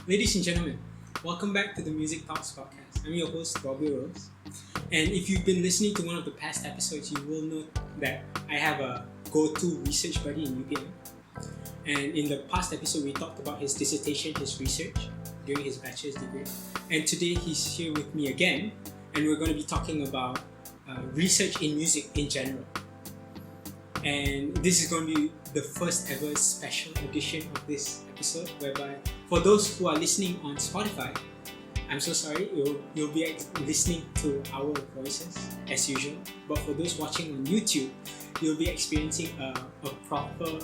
Ladies and gentlemen, welcome back to the Music Talks podcast. I'm your host, Bobby Rose. And if you've been listening to one of the past episodes, you will know that I have a go-to research buddy in UPM. And in the past episode, we talked about his dissertation, his research during his bachelor's degree. And today he's here with me again, and we're going to be talking about research in music in general. And this is going to be the first ever special edition of this episode, whereby for those who are listening on Spotify, I'm so sorry, you'll be listening to our voices as usual. But for those watching on YouTube, you'll be experiencing a proper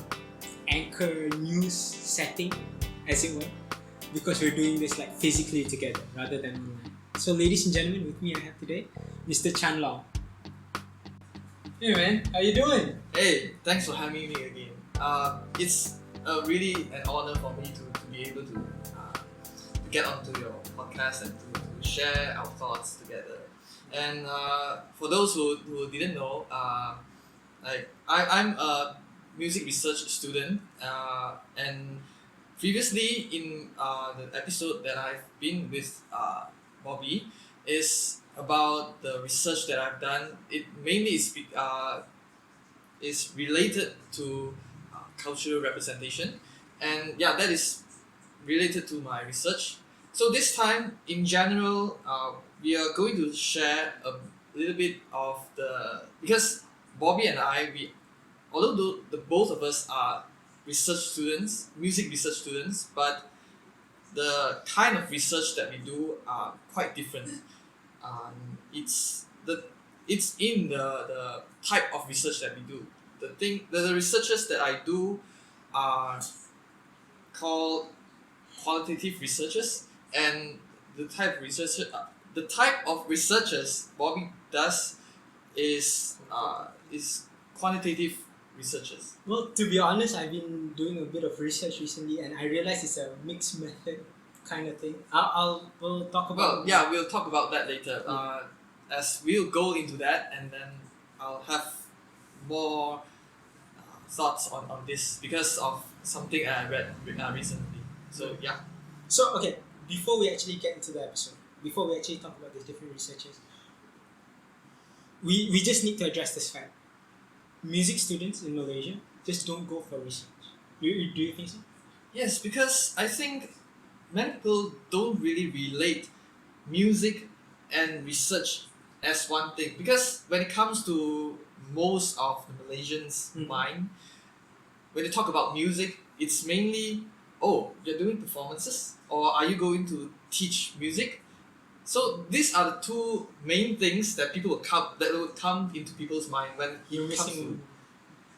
anchor news setting, as it were, because we're doing this like physically together rather than online. So ladies and gentlemen, with me I have today Mr. Chan Long. Hey man, how you doing? Hey, thanks for having me again. It's really an honor for me to be able to get onto your podcast and to share our thoughts together. And for those who didn't know, I'm a music research student, and previously in the episode that I've been with Bobby is about the research that I've done. It mainly is related to cultural representation, and yeah, that is related to my research. So this time, in general, we are going to share a little bit of because Bobby and I, although the both of us are research students, music research students, but the kind of research that we do are quite different. It's in the type of research that we do. The researches that I do are called qualitative researchers, and the type of researchers Bobby does is quantitative researchers. Well, to be honest, I've been doing a bit of research recently, and I realized it's a mixed method kind of thing. We'll talk about. Well, yeah, we'll talk about that later. As we'll go into that, and then I'll have more thoughts on this because of something I read recently. So yeah. So okay, before we actually get into the episode, before we actually talk about these different researchers, we just need to address this fact. Music students in Malaysia just don't go for research. Do you think so? Yes, because I think many people don't really relate music and research as one thing. Because when it comes to most of the Malaysians' mind, when they talk about music, it's mainly, oh, you're doing performances, or are you going to teach music? So these are the two main things that will come into people's mind when You're it comes missing.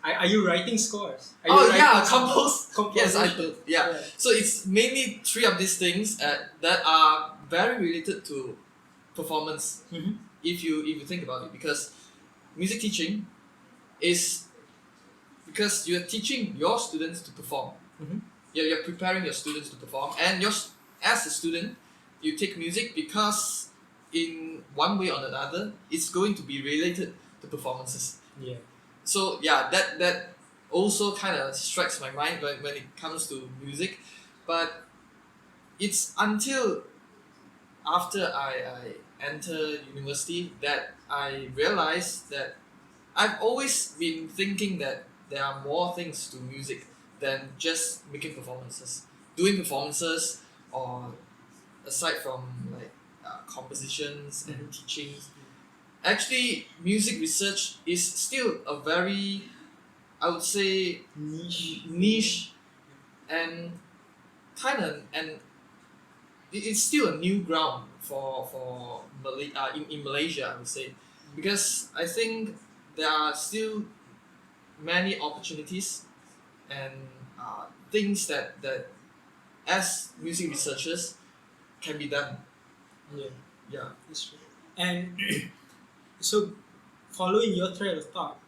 to. Are you writing scores? Are Oh you yeah, writing compose. Yes, I composition? do. Yeah. So it's mainly three of these things that are very related to performance. Mm-hmm. If you think about it, because music teaching is because you're teaching your students to perform. Mm-hmm. You're preparing your students to perform, and as a student, you take music because in one way or another, it's going to be related to performances. Yeah. So yeah, that also kind of strikes my mind when it comes to music, but it's until after I enter university that I realized that I've always been thinking that there are more things to music than just making performances, doing performances, or aside from like compositions and teachings. Actually, music research is still a very, I would say, niche and it's still a new ground for in Malaysia, I would say, because I think there are still many opportunities and things that as music researchers can be done. Yeah. Yeah. That's true. And so, following your thread of thought,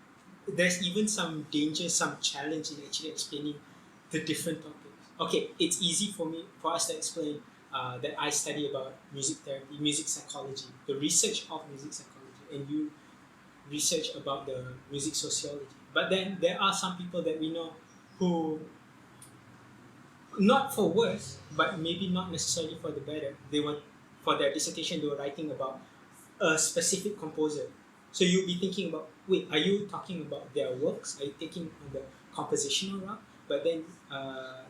there's even some danger, some challenge in actually explaining the different topics. Okay, it's easy for us to explain that I study about music therapy, music psychology, the research of music psychology, and you research about the music sociology. But then there are some people that we know who not for worse, but maybe not necessarily for the better. They were for their dissertation. They were writing about a specific composer. So you'll be thinking about, wait, are you talking about their works? Are you taking on the compositional route? But then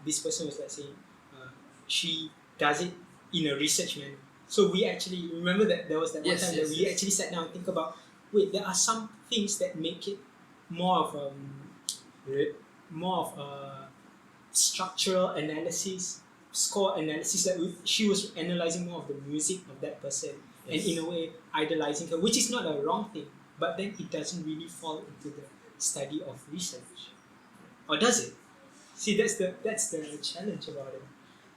this person was like saying she does it in a research manner. So we actually remember that there was that one Yes, time yes, that we yes. actually sat down and think about, wait, there are some things that make it more of more of a structural analysis, score analysis. Like she was analyzing more of the music of that person, and Yes. in a way idolizing her, which is not a wrong thing. But then it doesn't really fall into the study of research, or does it? See, that's the challenge about it.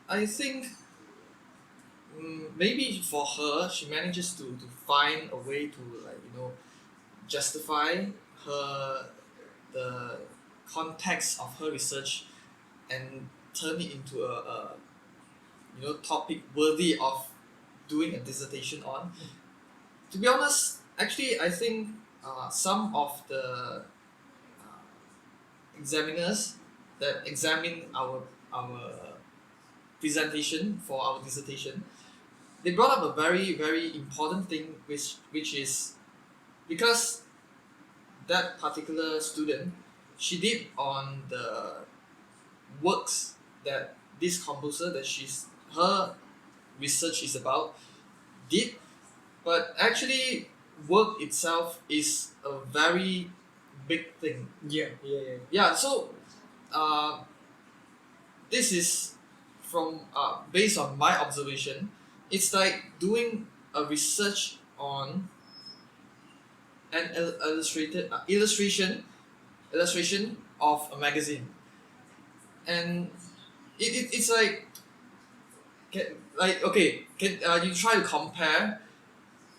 I think maybe for her, she manages to find a way to justify her the context of her research and turn it into a topic worthy of doing a dissertation on. To be honest, actually, I think some of the examiners that examine our presentation for our dissertation, they brought up a very very important thing, which is because that particular student, she did on the works that this composer that her research is about did, but actually work itself is a very big thing. Yeah, so uh, this is from based on my observation, it's like doing a research on an illustrated illustration of a magazine, and it's like can you try to compare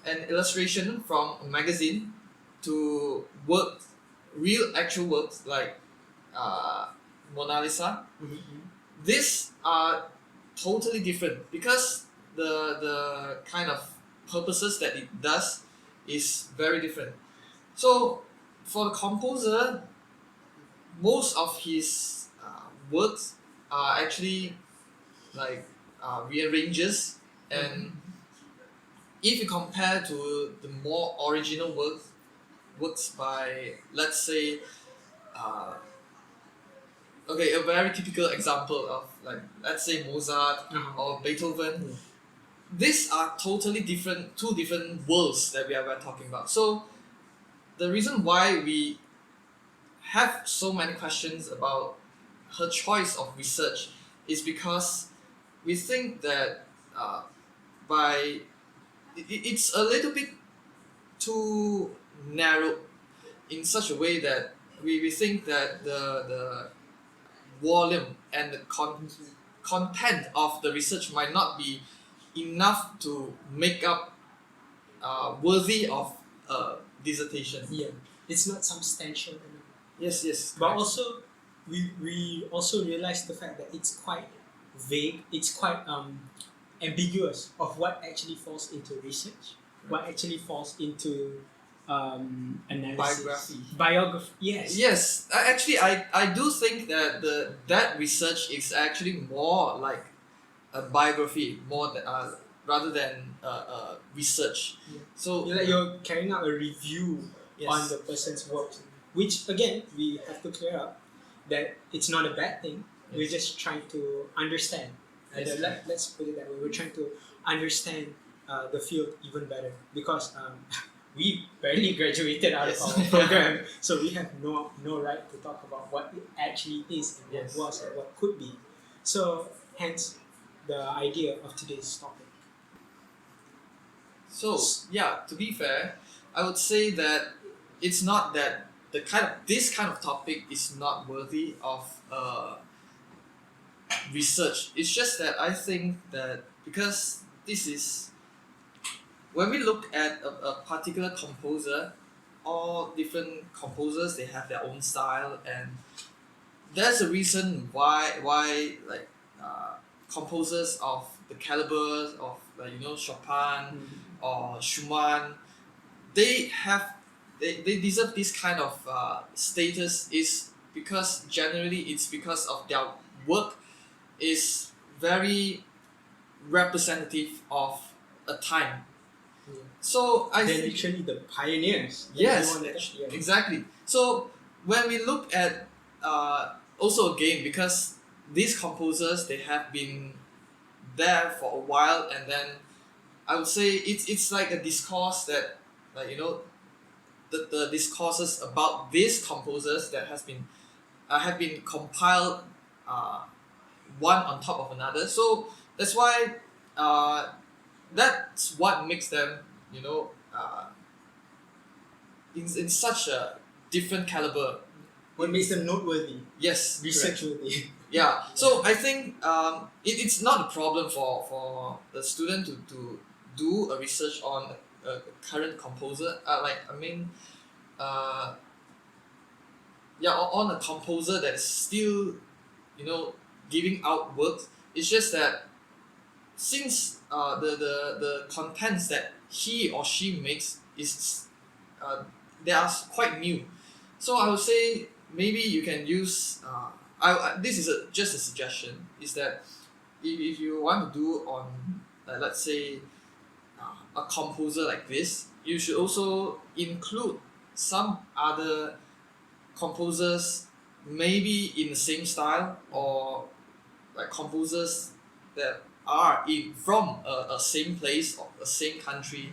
an illustration from a magazine to real actual works like Mona Lisa. These are totally different because the kind of purposes that it does is very different. So for the composer, most of his works are actually like rearranges, and if you compare to the more original works by, let's say, uh, okay, a very typical example of, like, let's say Mozart or Beethoven. These are totally different, two different worlds that we're talking about. So the reason why we have so many questions about her choice of research is because we think that by it's a little bit too narrow in such a way that we think that the volume and the content of the research might not be enough to make up worthy of a dissertation. Yeah, it's not substantial enough. Yes. But correct. also, we also realize the fact that it's quite vague. It's quite ambiguous of what actually falls into research, what actually falls into analysis, biography. Yes. Actually, I do think that that research is actually more like a biography, more than, rather than research. Yeah. So You're carrying out a review yes. on the person's works, which again we have to clear up that it's not a bad thing. We're Yes. just trying to understand. Yes. Let's put it that way. We're trying to understand the field even better because we barely graduated out Yes. of our program, so we have no right to talk about what it actually is and Yes. what was and what could be. So hence the idea of today's topic. So yeah, to be fair, I would say that it's not that this kind of topic is not worthy of research. It's just that I think that because this is when we look at a particular composer, all different composers, they have their own style, and there's a reason why like composers of the caliber of Chopin or Schumann, they deserve this kind of status is because generally it's because of their work is very representative of a time. Yeah. So I They're think literally the pioneers. yes, Everyone that- yeah. exactly. So when we look at also again, because these composers, they have been there for a while, and then I would say it's like a discourse that, like, the discourses about these composers that have been compiled, uh, one on top of another. So that's why, that's what makes them, in such a different caliber. What makes them noteworthy, Yes, research correct. worthy. Yeah. So I think, it's not a problem for the student to do a research on a current composer. Uh, yeah, on a composer that is still, giving out works. It's just that since, the contents that he or she makes is, they are quite new. So I would say maybe you can use, this is just a suggestion, is that if you want to do on, let's say, a composer like this, you should also include some other composers, maybe in the same style, or like composers that are from a same place or a same country,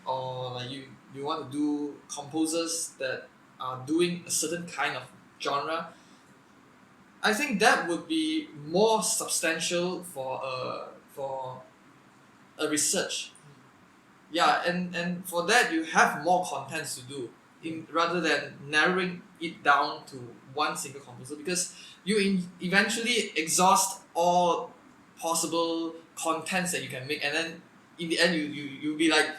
or like you want to do composers that are doing a certain kind of genre. I think that would be more substantial for a research. Yeah, and for that you have more contents to do, rather than narrowing it down to one single composer, because you eventually exhaust all possible contents that you can make, and then in the end you'll be like,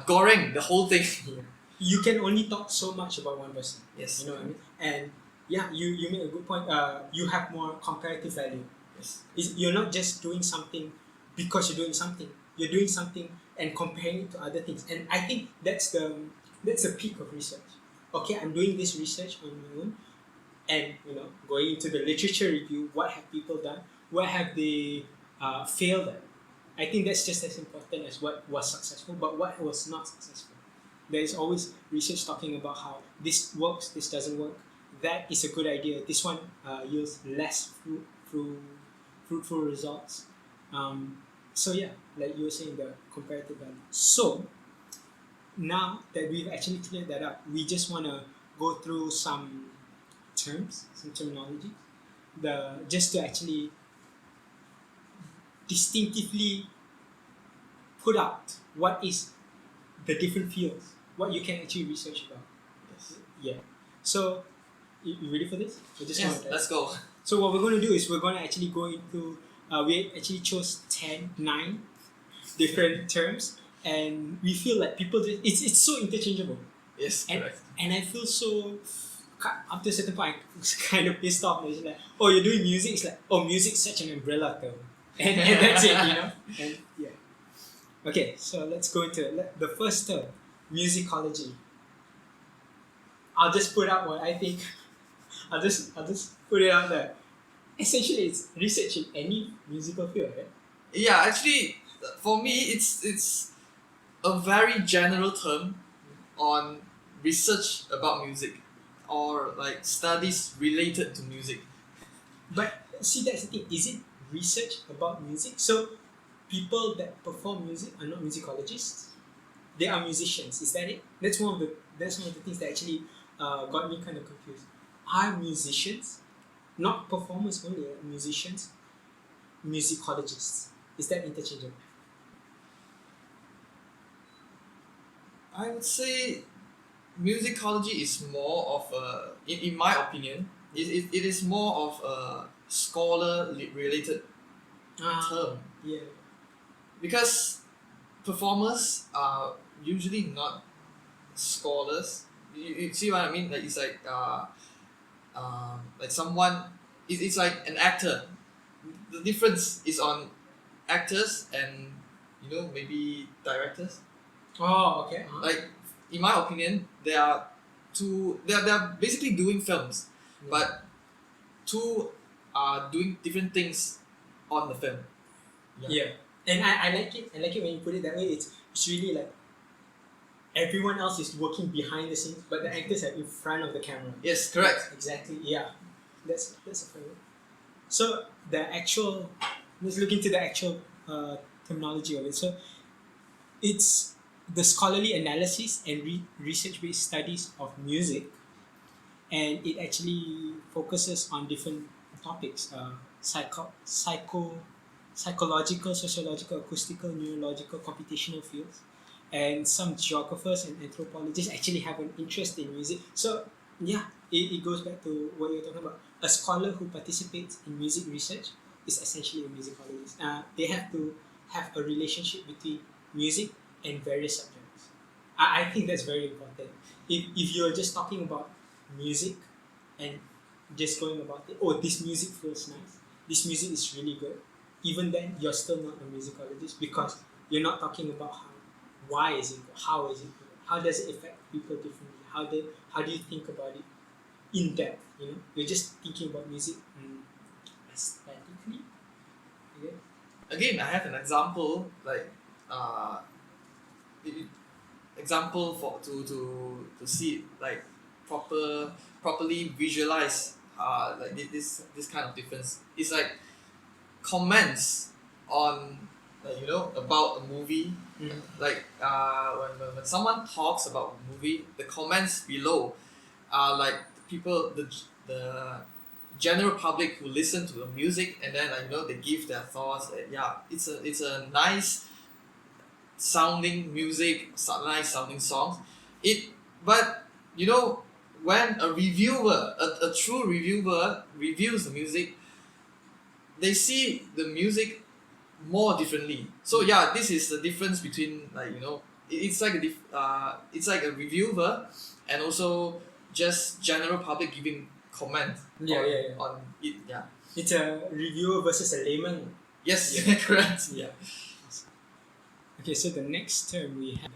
goring the whole thing. Yeah. You can only talk so much about one person. Yes. You know what I mean? And yeah, you made a good point. You have more comparative value. Yes. You're not just doing something because you're doing something. You're doing something and comparing it to other things. And I think that's the peak of research. Okay, I'm doing this research on my own, and going into the literature review. What have people done? What have they failed at? I think that's just as important as what was successful, but what was not successful. There is always research talking about how this works, this doesn't work. That is a good idea. This one yields less fruitful results. So yeah, like you were saying, the comparative value. So now that we've actually cleared that up, we just want to go through some terms, some terminology, just to actually distinctively put out what is the different fields, what you can actually research about. Yes. Yeah. So, you ready for this? Yes, let's go. So what we're going to do is we're going to actually go into, we actually chose 9 different terms, and we feel like people, it's so interchangeable. Yes, correct. And I feel so, up to a certain point, I was kind of pissed off. It's like, oh, you're doing music? It's like, oh, music's such an umbrella term. And that's it, And yeah. Okay, so let's go into the first term, musicology. I'll just put out what I think. I'll just put it out there. Essentially, it's research in any musical field, right? Yeah, actually, for me, it's a very general term on research about music, or like studies related to music. But see, that's the thing. Is it research about music? So people that perform music are not musicologists. They are musicians. Is that it? That's one of the things that actually got me kind of confused. Are musicians, not performers only, musicians, musicologists? Is that interchangeable? I would say musicology is more of a, in my opinion, it is more of a scholar related term, Yeah. because performers are usually not scholars. You see what I mean? Like, it's like someone, it's like an actor. The difference is on actors and maybe directors. Oh, okay. Like, in my opinion, they are basically doing films, Yeah. but two are doing different things on the film. Yeah. And I like it. I like it when you put it that way. It's really like everyone else is working behind the scenes, but the actors are in front of the camera. Yes, correct. Exactly. Yeah. That's a fair word. So the actual, let's look into the actual terminology of it. So it's the scholarly analysis and research-based studies of music, and it actually focuses on different topics: psychological, sociological, acoustical, neurological, computational fields, and some geographers and anthropologists actually have an interest in music. So yeah, it goes back to what you're talking about. A scholar who participates in music research is essentially a musicologist. They have to have a relationship between music and various subjects. I think that's very important. If you're just talking about music and just going about it, oh, this music feels nice, this music is really good, even then you're still not a musicologist because you're not talking about why is it good, how is it good, how does it affect people differently, how do you think about it in depth, you're just thinking about music aesthetically. Okay. Again, I have an example like i- example for to see it, like properly visualize like this kind of difference. It's like comments on like about a movie. Like when someone talks about a movie, the comments below are like the general public who listen to the music, and then like they give their thoughts. Yeah, it's a nice sounding music, nice sounding songs. It but when a reviewer, a true reviewer reviews the music, they see the music more differently. So yeah, this is the difference between like it's like it's like a reviewer and also just general public giving comment on it. Yeah. It's a reviewer versus a layman. Yes. Yeah. Correct. Yeah. Okay, so the next term we have.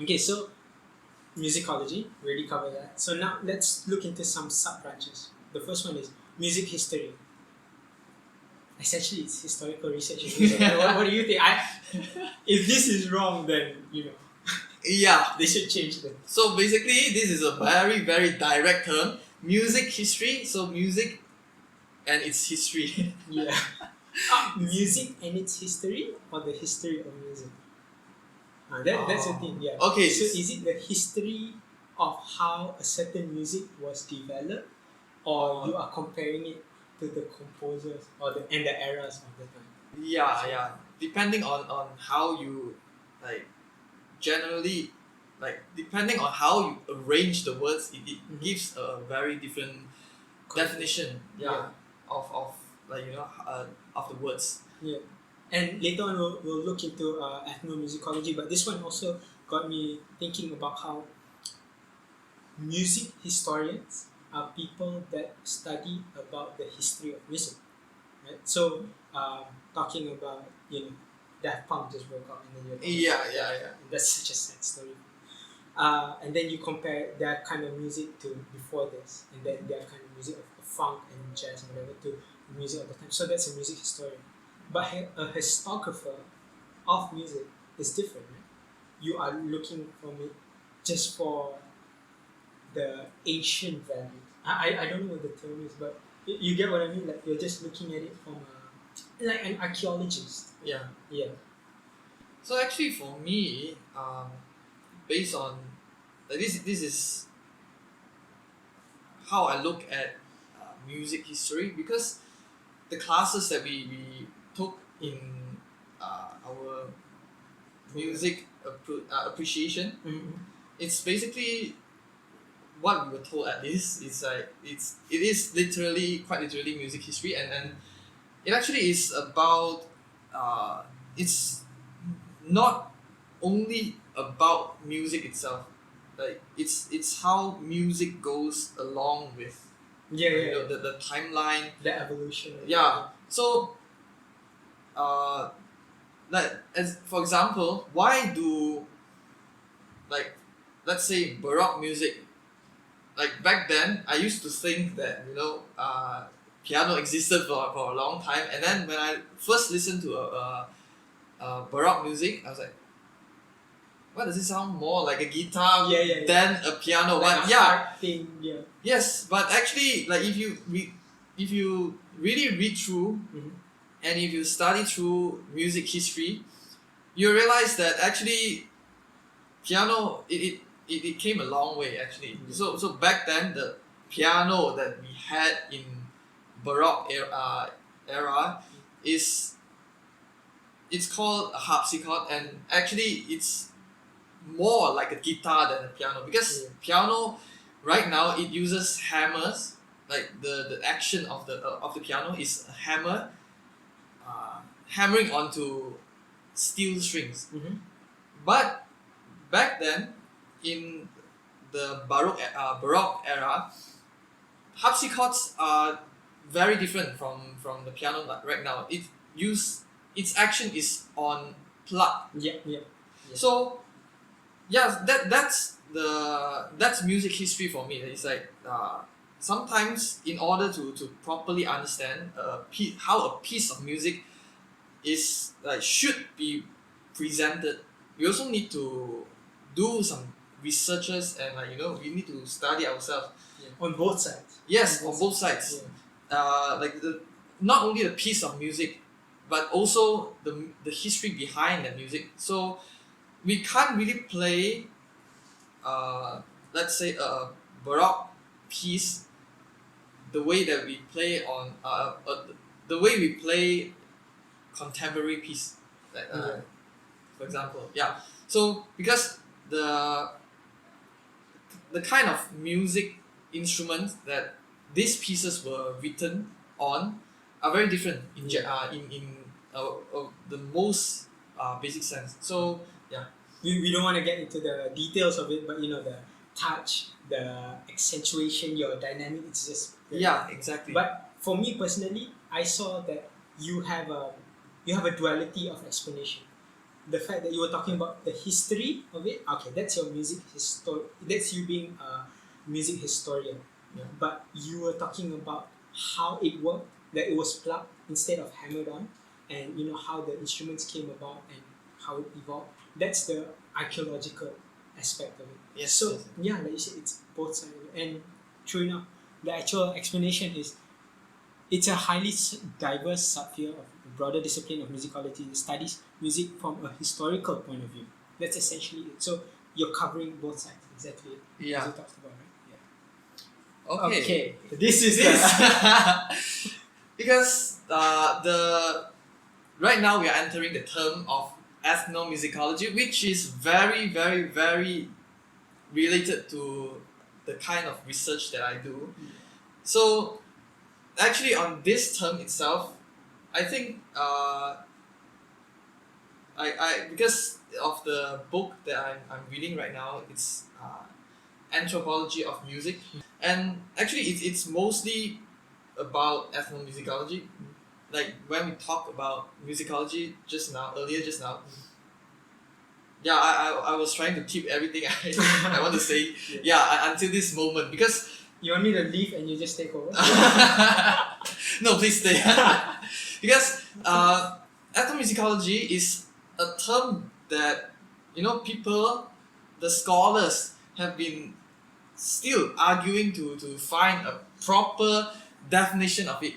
Okay, so musicology, we already covered that. So now let's look into some sub branches. The first one is music history. Essentially, it's historical research in music. What do you think? If this is wrong, then Yeah. they should change them. So basically, this is a very very direct term. Music history. So music and its history. Yeah. Music and its history, or the history of music? That's the thing, yeah. Okay. So is it the history of how a certain music was developed, or you are comparing it to the composers and the eras of the time? Yeah. Depending on how you like generally depending on how you arrange the words, it gives a very different definition. Yeah. Of like of the words. Yeah. And later on we'll look into ethnomusicology, but this one also got me thinking about how music historians are people that study about the history of music, right? So talking about Daft Punk just broke up, and then you're talking Yeah. that's such a sad story. And then you compare that kind of music to before this, and then that kind of music of funk and jazz and whatever to the music of the time. So that's a music historian. But a historiographer of music is different, right? You are looking from it just for the ancient values. I don't know what the term is, but you get what I mean? Like you're just looking at it from like an archaeologist. Yeah. Yeah. So actually, for me, based on this is how I look at music history, because the classes that we took in our music appreciation, it's basically what we were told at least. It's like it is quite literally music history, and it actually is about it's not only about music itself. Like it's how music goes along with the timeline, the evolution. yeah. So like as for example, why do like let's say Baroque music, like back then I used to think that piano existed for a long time, and then when I first listened to Baroque music, I was like, why does it sound more like a guitar than a piano? Like But a yeah, hard thing, yeah. yes, but actually, like if you really read through Mhm. and if you study through music history, you realize that actually piano it came a long way actually. So back then the piano that we had in Baroque era is it's called a harpsichord, and actually it's more like a guitar than a piano, because piano right now it uses hammers, like the action of the piano is a hammer hammering onto steel strings. Mhm. But back then in the Baroque era, harpsichords are very different from the piano right now. Its action is on plug. Yeah, yeah. So yeah, that's music history for me. It's like sometimes in order to properly understand how a piece of music is like should be presented, we also need to do some researches, and we need to study ourselves. On both sides. Yes, on both sides. Like not only the piece of music, but also the history behind the music. So we can't really play, let's say, a Baroque piece the way that we play on the way we play contemporary piece. Like, for example, yeah. So because the kind of music instruments that these pieces were written on are very different in the most basic sense. So yeah. We don't want to get into the details of it, but the touch, the accentuation, your dynamic, it's just Yeah, exactly. But for me personally, I saw that you have a duality of explanation. The fact that you were talking about the history of it, okay, that's your that's you being a music historian. Yeah. But you were talking about how it worked, that it was plugged instead of hammered on, and how the instruments came about and how it evolved. That's the archaeological aspect of it. Yes. So yes. yeah, like you said, it's both sides. And true enough, the actual explanation is it's a highly diverse subfield of the broader discipline of musicology. It studies music from a historical point of view. That's essentially it. So you're covering both sides. Exactly. Yeah. As you talked about, right? Okay. Okay. This is because right now we are entering the term of ethnomusicology, which is very, very, very related to the kind of research that I do. So actually on this term itself, I think I because of the book that I'm reading right now, it's Anthropology of Music, and actually it's mostly about ethnomusicology. Like when we talk about musicology earlier just now, yeah, I was trying to keep everything I want to say, until this moment, because You want me to leave and you just take over? no, please stay. Because ethnomusicology is a term that people, the scholars, have been still arguing to find a proper definition of it.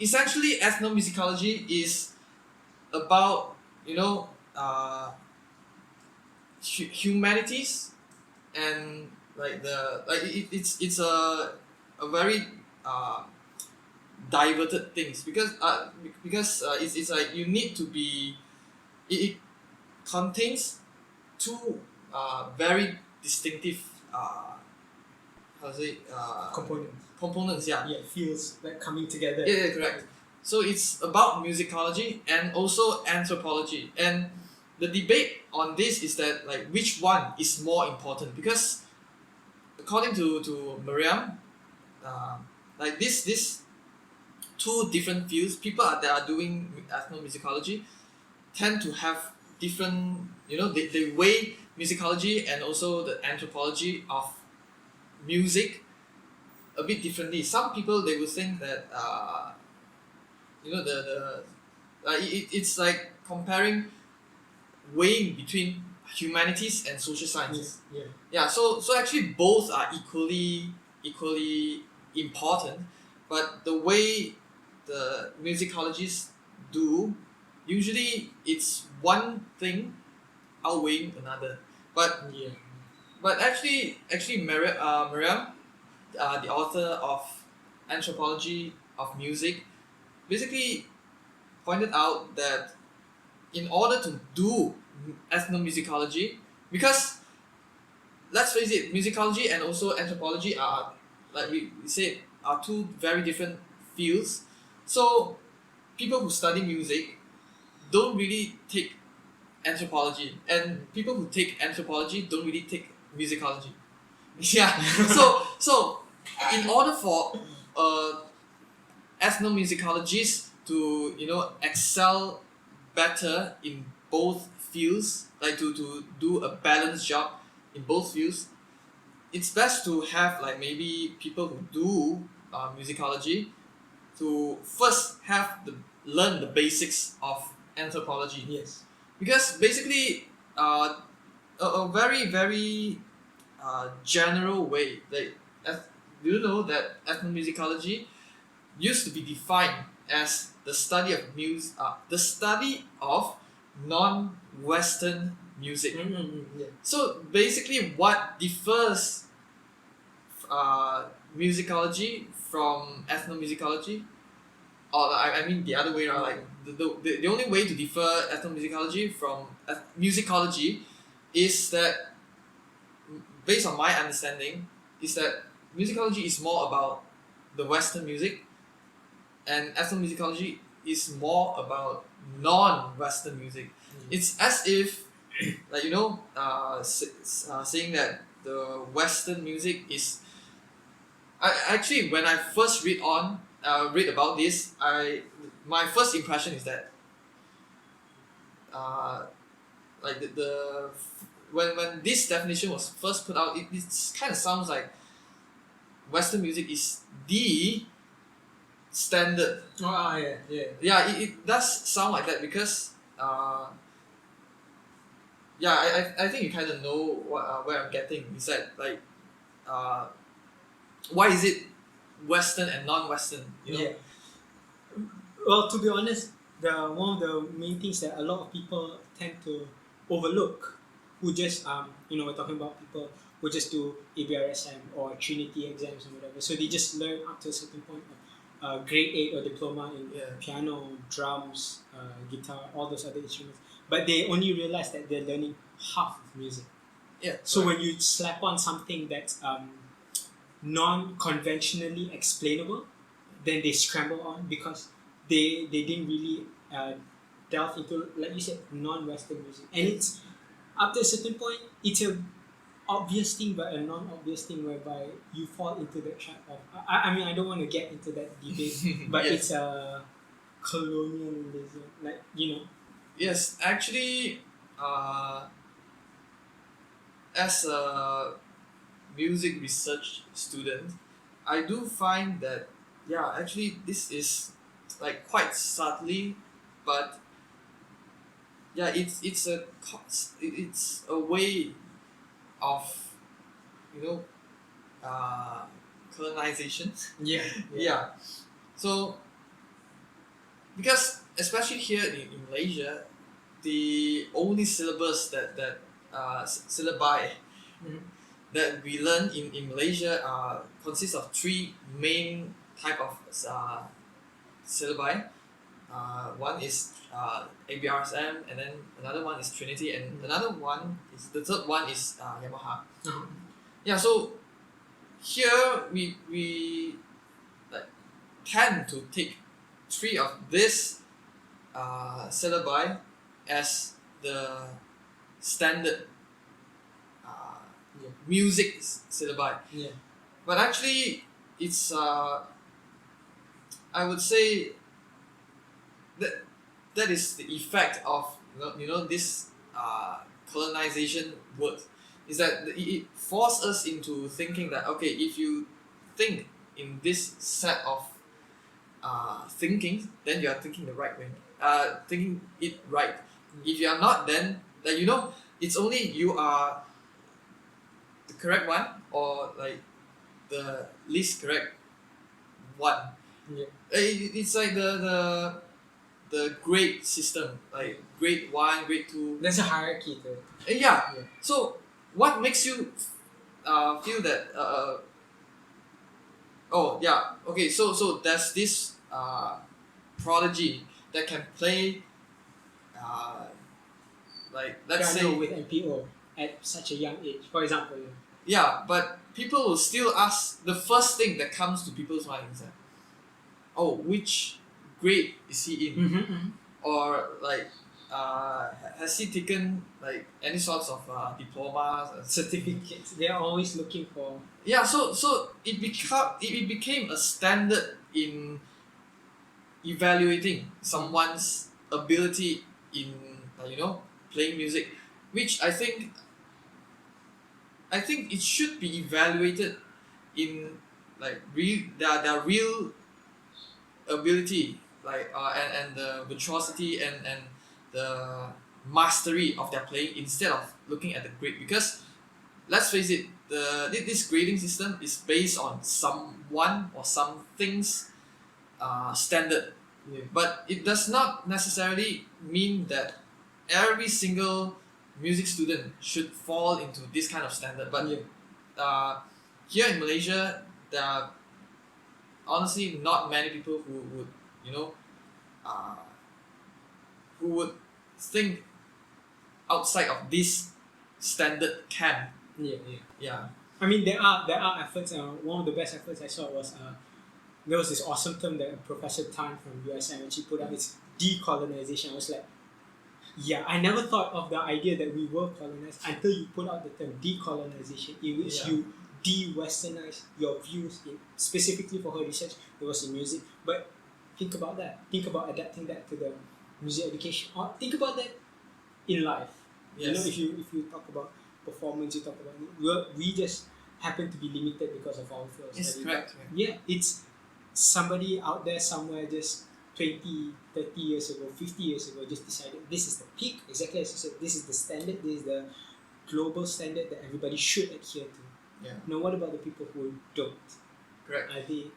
Essentially, ethnomusicology is about humanities, and it's a very diverted things, because it's like you need to be it contains two very distinctive how to say components. Yeah, it feels like coming together. Yeah, correct. So it's about musicology and also anthropology, and the debate on this is that like which one is more important, because according to Miriam, like this two different fields, people that are doing ethnomusicology tend to have different, they weigh musicology and also the anthropology of music a bit differently. Some people, they will think that it's like comparing, weighing between humanities and social sciences. Yeah. Yeah, so actually both are equally important, but the way the musicologists do, usually it's one thing outweighing another. But Yeah. actually Maria, the author of Anthropology of Music, basically pointed out that in order to do ethnomusicology, because let's face it, musicology and also anthropology are, like we said, are two very different fields. So people who study music don't really take anthropology, and people who take anthropology don't really take musicology. Yeah. So in order for ethnomusicologists to excel better in both fields, like to do a balanced job in both fields, it's best to have like maybe people who do musicology to first learn the basics of anthropology, Yes. because basically a very very general way, like do you know that ethnomusicology used to be defined as the study of non-Western music. Yeah. So basically, what differs musicology from ethnomusicology, or I mean the other way around, like the only way to differ ethnomusicology from musicology is that, based on my understanding, is that musicology is more about the Western music, and ethnomusicology is more about non-Western music. It's as if, like saying that the Western music is. Actually, when I first read about this, my first impression is that, like the when this definition was first put out, it kind of sounds like Western music is the standard. Oh, yeah, yeah. Yeah, it does sound like that, because I think you kind of know where I'm getting. Is that like why is it Western and non-Western? Yeah. Well, to be honest, one of the main things that a lot of people tend to overlook, who just we're talking about people who just do ABRSM or Trinity exams or whatever. So they just learn up to a certain point of grade 8 or diploma in piano, drums, guitar, all those other instruments. But they only realize that they're learning half of music. Yeah. So when you slap on something that's non-conventionally explainable, then they scramble on, because they didn't really delve into, like you said, non-Western music. And it's up to a certain point, it's a obvious thing but a non-obvious thing, whereby you fall into the trap of, I mean, I don't want to get into that debate, but Yes. it's a colonialism, like, Yes, actually, as a music research student, I do find that, actually this is like quite subtly, but it's a way of colonization. Yeah. So because especially here in Malaysia, the only syllabus syllabi that we learn in Malaysia consists of three main type of syllabi. One is ABRSM, and then another one is Trinity, and the third one is Yamaha. Yeah, so here we like tend to take three of this syllabi as the standard music syllabi. Yeah. But actually, it's I would say that is the effect of this colonization word, is that it forces us into thinking that, okay, if you think in this set of thinking, then you are thinking the right way. Thinking it right. If you are not, then like it's only you are the correct one or like the least correct one. Yeah. It's like the grade system, like grade 1, grade 2. There's a hierarchy to it. Yeah. Yeah. So what makes you feel that oh yeah, okay, so there's this prodigy that can play like let's Piano say with MPO at such a young age, for example. yeah, but people will still ask the first thing that comes to people's minds is oh, which grade is he in? Mm-hmm. Or like has he taken like any sorts of diplomas and Certificates. They are always looking for. yeah, so it became a standard in evaluating someone's ability in playing music, which I think it should be evaluated in like their real ability, like and the virtuosity and the mastery of their playing instead of looking at the grade, because let's face it, this grading system is based on someone or something's standard. Yeah. But it does not necessarily mean that every single music student should fall into this kind of standard. But here in Malaysia, there are honestly not many people who would who would think outside of this standard camp. Yeah. I mean, there are efforts. One of the best efforts I saw was there was this awesome term that Professor Tan from USM actually put out. It's decolonization. I was like, yeah, I never thought of the idea that we were colonized until you put out the term decolonization, in which you de-westernize your views. Specifically for her research, it was in music. But think about that. Think about adapting that to the music education. Or think about that in life. Yes. If you talk about performance, you talk about we just happen to be limited because of our field. It's correct. Yeah, it's somebody out there somewhere just 20, 30 years ago, 50 years ago just decided this is the peak, exactly as you said, this is the standard, this is the global standard that everybody should adhere to. Yeah. Now what about the people who don't? Correct. Are they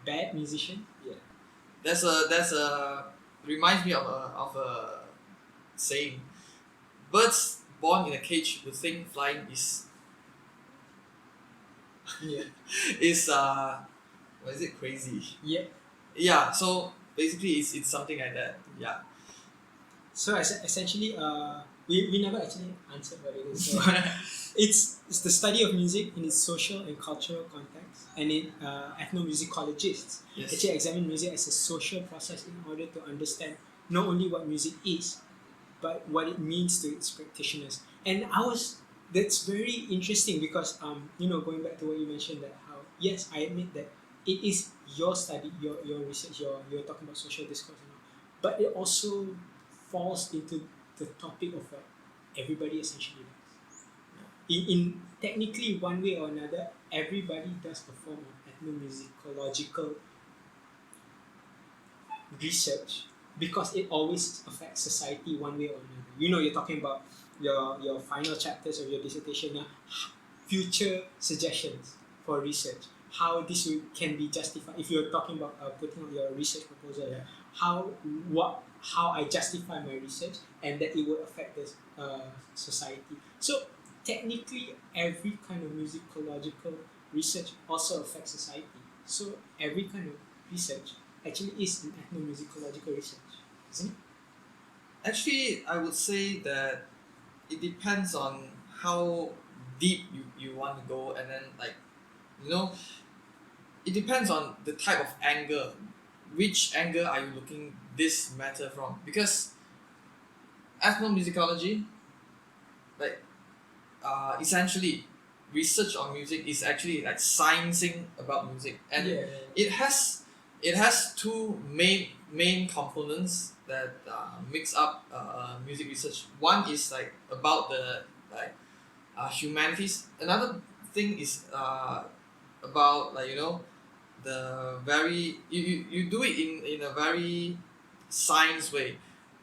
bad musicians? Yeah. There's a reminds me of a saying. Birds born in a cage would think flying is is what is it, crazy? Yeah, so basically it's something like that. Yeah. So essentially, we never actually answered what it is. So it's the study of music in its social and cultural context, and ethnomusicologists actually examine music as a social process in order to understand not only what music is, but what it means to its practitioners. And that's very interesting because going back to what you mentioned, that how yes, I admit that it is your study, your research, you're talking about social discourse and all, but it also falls into the topic of what everybody essentially does. In technically one way or another, everybody does a form of ethnomusicological research because it always affects society one way or another. You're talking about your final chapters of your dissertation, future suggestions for research, how this can be justified. If you're talking about putting out your research proposal, how I justify my research and that it will affect the society. So technically, every kind of musicological research also affects society. So every kind of research actually is an ethnomusicological research, isn't it? Actually, I would say that it depends on how deep you want to go, and then it depends on the type of angle. Which angle are you looking this matter from? Because ethnomusicology, essentially, research on music is actually like sciencing about music, and it has two main components that mix up music research. One is like about the humanities. Another thing is about the very you do it in a very science way.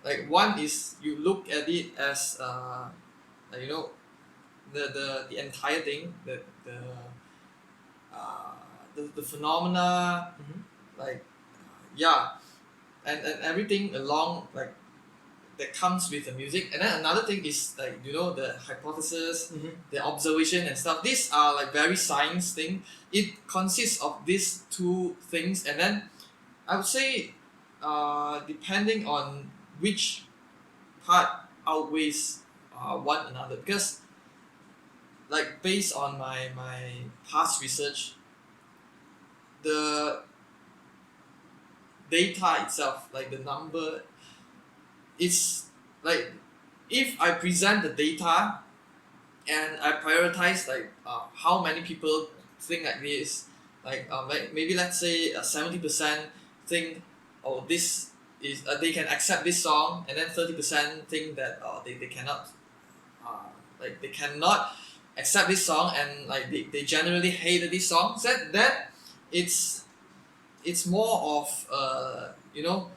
Like one is you look at it as like, you know, the entire thing, uh, the phenomena, like yeah, and everything along, like that comes with the music. And then another thing is, like, you know, the hypothesis, the observation and stuff. These are like very science thing. It consists of these two things, and then I would say, depending on which part outweighs one another, because like based on my past research, the data itself, like the number, it's like if I present the data and I prioritize like how many people think like this, like maybe let's say 70% think, oh, this is they can accept this song, and then 30% think that they cannot, like they cannot accept this song, and like they generally hate this song. So that it's more of you know,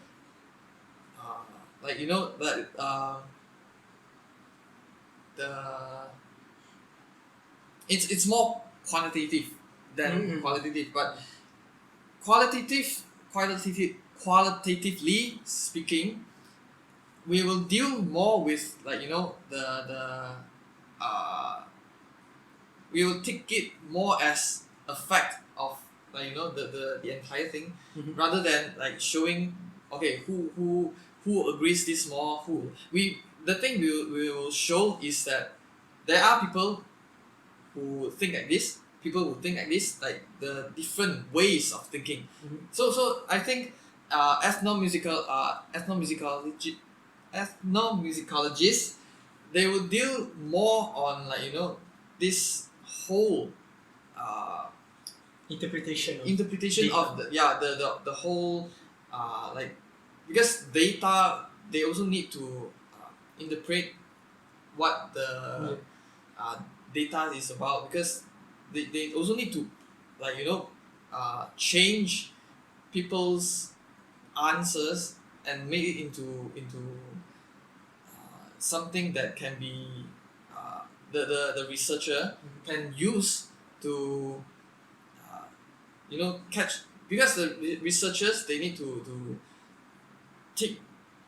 like, you know, that the it's more quantitative than qualitative, but qualitatively speaking, we will deal more with, like, you know, the we will take it more as a fact of, like, you know, the entire thing, rather than like showing, okay, who agrees this more, who we the thing we will show is that there are people who think like this, people who think like this, like the different ways of thinking. So I think ethnomusicologists, they will deal more on, like, you know, this whole Interpretation interpretation of the whole like, because data, they also need to interpret what the data is about, because they also need to, like, you know, change people's answers and make it into something that can be the researcher can use to you know, catch, because the researchers, they need to take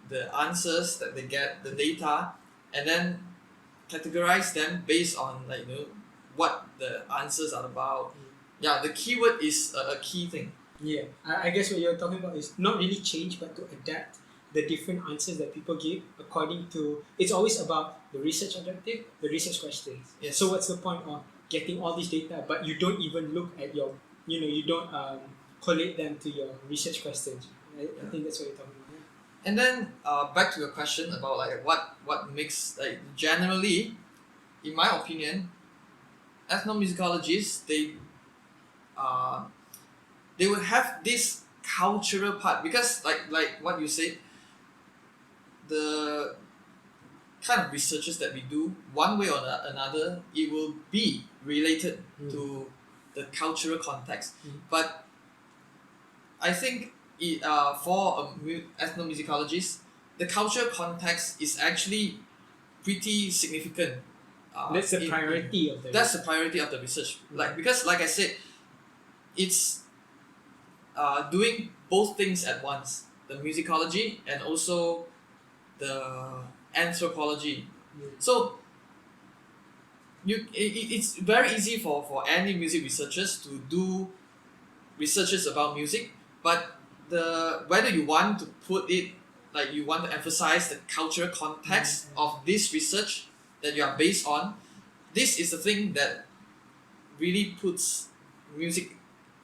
the answers that they get, the data, and then categorize them based on, like, you know, what the answers are about. Yeah, the keyword is a key thing. Yeah, I guess what you're talking about is not really change, but to adapt the different answers that people give according to. It's always about the research objective, the research questions. Yes. So what's the point of getting all this data, but you don't even look at your, you know, you don't collate them to your research questions. I think that's what you're talking about. Yeah. And then back to your question about, like, what makes, like, generally, in my opinion, ethnomusicologists, they will have this cultural part, because like what you said, the kind of researches that we do, one way or another, it will be related to the cultural context. But I think for ethnomusicologists, the cultural context is actually pretty significant. That's the priority of the That's the priority of the research. Like, because, like I said, it's doing both things at once: the musicology and also the anthropology. So it's very easy for any music researchers to do researches about music, but whether you want to put it, like, you want to emphasize the cultural context of this research that you are based on, this is the thing that really puts music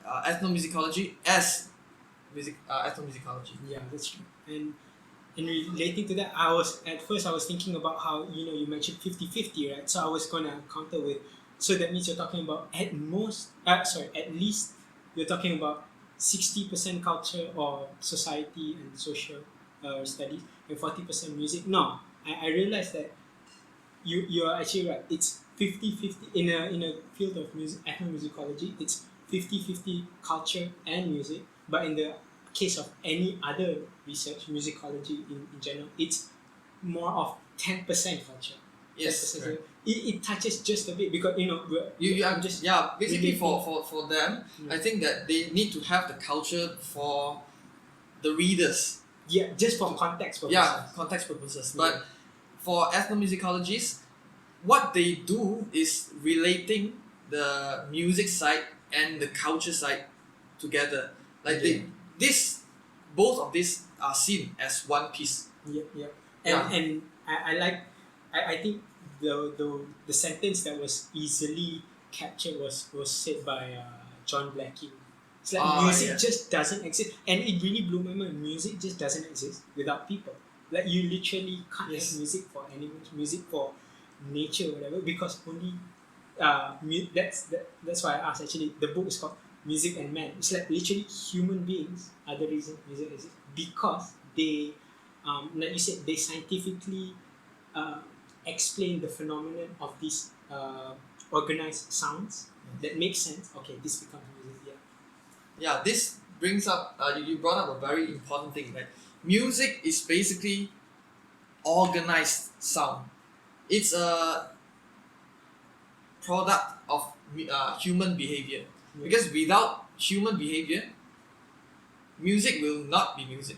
ethnomusicology as ethnomusicology. Yeah, that's true. And in relating to that, I was thinking about how, you know, you mentioned 50-50, right? So I was gonna counter with, so that means you're talking about at least you're talking about 60% culture or society and social studies and 40% music. No, I realized that you're actually right. It's 50-50 in a field of music, ethnomusicology. It's 50-50 culture and music, but in the case of any other research, musicology in general, it's more of 10% culture. Yes, 10%. correct. It touches just a bit because I'm just basically relating. for them, Yeah. I think that they need to have the culture for the readers. Yeah, just for context purposes. Yeah, context purposes. Yeah. But for ethnomusicologists, what they do is relating the music side and the culture side together. Like Yeah. both of these are seen as one piece. Yeah. Yeah. And I think the sentence that was easily captured was said by John Blackie. It's like music Yeah. just doesn't exist, and it really blew my mind. Music just doesn't exist without people. Like you literally can't Yes. have music for animals, music for nature, whatever, because only that's why I asked. Actually, the book is called Music and Man. It's like literally human beings are the reason music exists because they, like you said, they scientifically uh, explain the phenomenon of these organized sounds that make sense. Okay, this becomes music. Yeah. Yeah, this brings up you brought up a very important thing. Like music is basically organized sound. It's a product of human behavior. Yeah. Because without human behavior, music will not be music.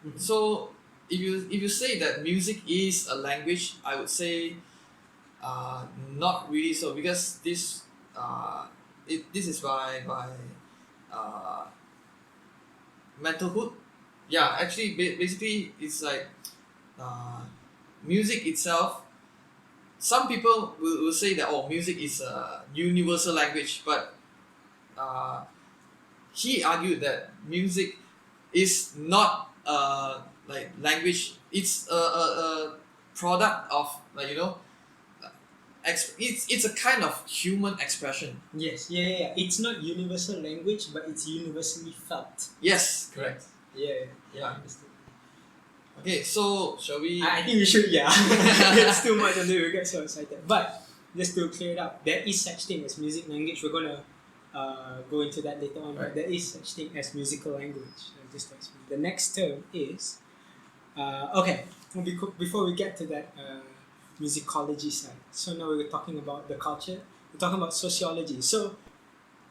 Mhm. So if you say that music is a language, I would say not really so, because this is by uh, mentalhood. Yeah, actually basically it's like uh, music itself. Some people will say that music is a universal language, but uh, he argued that music is not like language. It's a product of it's a kind of human expression. Yes. Yeah. It's not universal language, but it's universally felt. Yes, correct. Yeah. Yeah. I understand. Okay, so shall we? I think we should, yeah. It's too much on it, we get so excited. But just to clear it up, there is such thing as music language. We're gonna go into that later on. Right. But there is such thing as musical language. Just to explain. The next term is okay. Before we get to that musicology side, so now we're talking about the culture. We're talking about sociology. So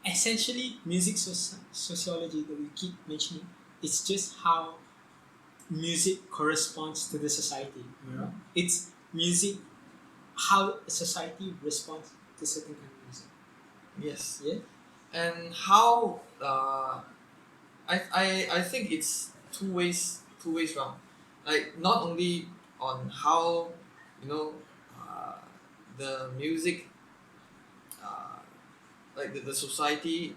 essentially, sociology that we keep mentioning, it's just how music corresponds to the society. You know, it's music, how a society responds to certain kind of music. Yes. Yeah. And how I think it's two ways round. Like not only on how you know the music like the society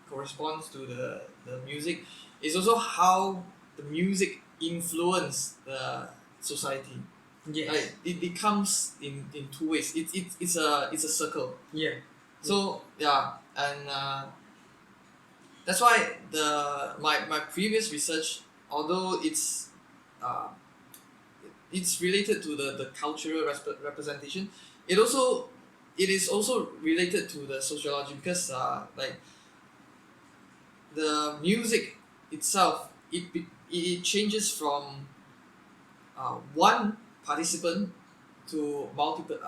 corresponds to the music, is also how the music influence the society. Yes. Like it comes in two ways. It's a circle. Yeah. So yeah, and that's why my previous research, although uh, it's related to the cultural representation, it is also related to the sociology, because like the music itself, it changes from one participant to multiple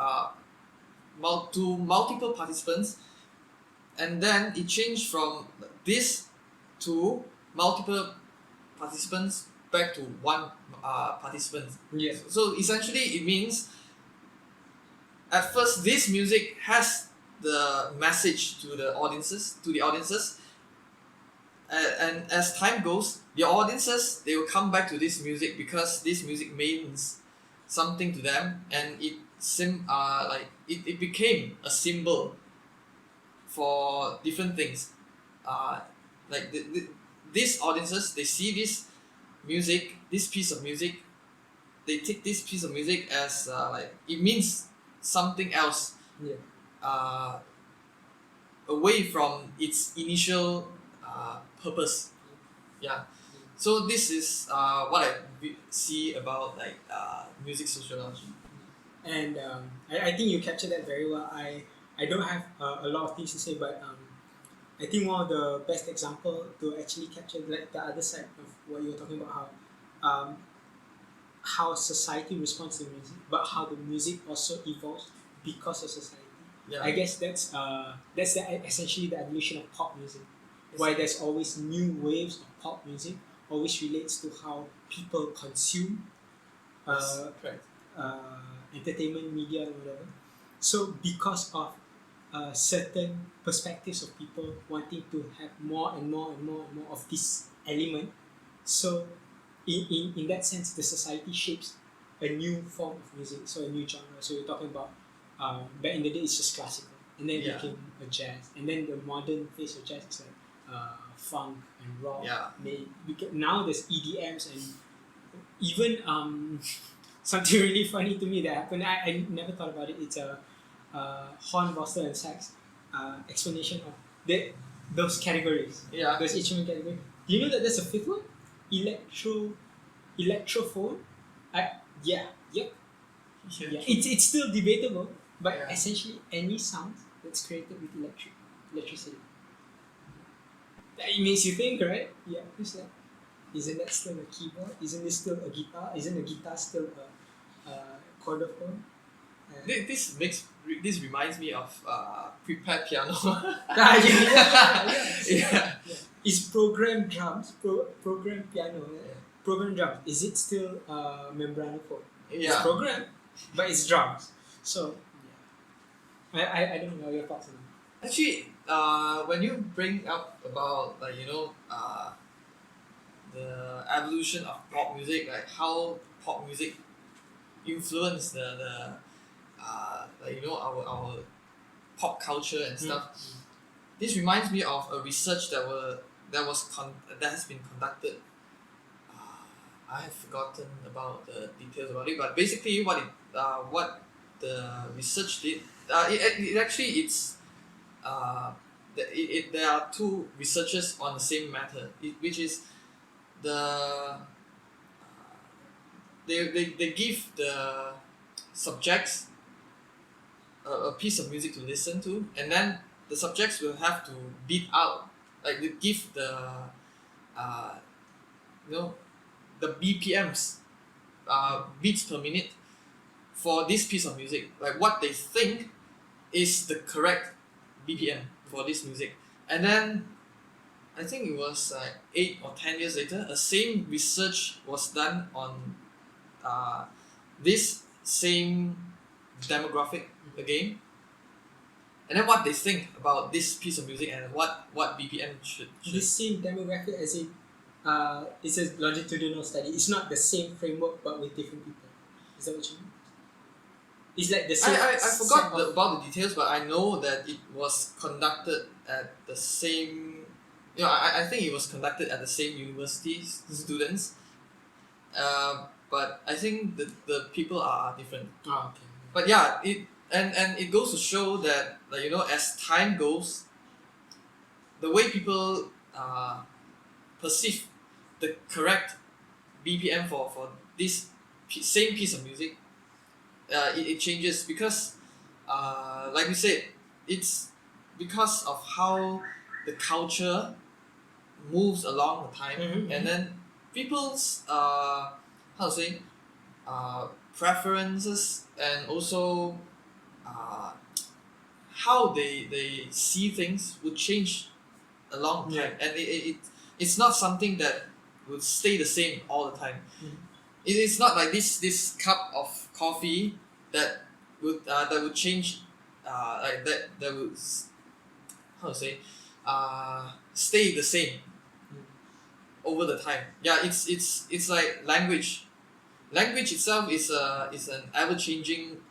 participants, and then it changed from this to multiple participants back to one participant. Yes. So essentially, it means at first this music has the message to the audiences, and as time goes, the audiences, they will come back to this music because this music means something to them, and it became a symbol for different things. Like these audiences, they see this piece of music, they take this piece of music as like it means something else, Yeah. away from its initial purpose. Yeah. So this is what I see about like music sociology. And I think you captured that very well. I don't have a lot of things to say, but I think one of the best example to actually capture like the other side of what you were talking about, how society responds to music, but how the music also evolves because of society. Yeah. I guess essentially the evolution of pop music. Yes. Why there's always new waves of pop music always relates to how people consume Yes, correct. entertainment media or whatever. So because of certain perspectives of people wanting to have more and more and more and more of this element, so in that sense, the society shapes a new form of music, so a new genre. So you're talking about back in the day, it's just classical, and then it Yeah. became a jazz, and then the modern face of jazz is like funk and rock. Yeah. Now there's EDMs and even something really funny to me that happened. I never thought about it. It's a horn, vocal, and sax explanation of those categories. Yeah. Those instrument categories. Do you know that there's a fifth one? Electrophone. Yeah. Yeah. It's still debatable, but Yeah. essentially any sound that's created with electricity. It makes you think, right? Yeah. It's like, isn't that still a keyboard? Isn't it still a guitar? Isn't a guitar still a chordophone? This reminds me of prepared piano. Yeah. It's programmed drums, programmed piano, programmed drums. Is it still membranophone? It's Yeah. programmed, but it's drums. So I don't know your thoughts on that. Actually, when you bring up about the evolution of pop music, like how pop music influenced the our pop culture and stuff. This reminds me of a research that has been conducted. I have forgotten about the details about it, but basically what the research did, there are two researchers on the same matter, which is the they give the subjects a piece of music to listen to, and then the subjects will have to beat out, like they give the the BPMs, beats per minute, for this piece of music, like what they think is the correct BPM for this music. And then I think it was like 8 or 10 years later, a same research was done on this same demographic again, and then what they think about this piece of music and what BPM should. This same demographic, as in, it's a longitudinal study. It's not the same framework, but with different people. Is that what you mean? It's like the same. I forgot about the details, but I know that it was conducted at the same. I think it was conducted at the same university students. But I think the people are different. Oh, okay. But yeah, it goes to show that, like, as time goes, the way people perceive the correct BPM for this same piece of music, it changes because, like we said, it's because of how the culture moves along the time, and then people's preferences, and also how they see things would change along time, and it's not something that would stay the same all the time. It's not like this cup of coffee that would change, like that would stay the same over the time. Yeah, it's like language. Language itself is an ever changing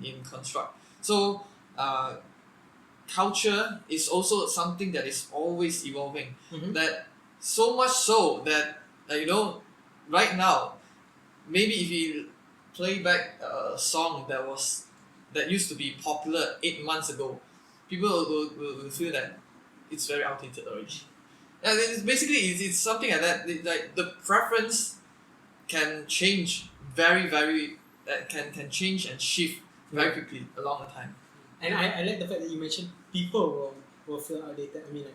in construct. So culture is also something that is always evolving. That so much so that right now, maybe if you play back a song that used to be popular 8 months ago, people will feel that it's very outdated already. And it's something like that. Like the preference can change can change and shift very quickly along the time. And I like the fact that you mentioned people will feel outdated. I mean, like,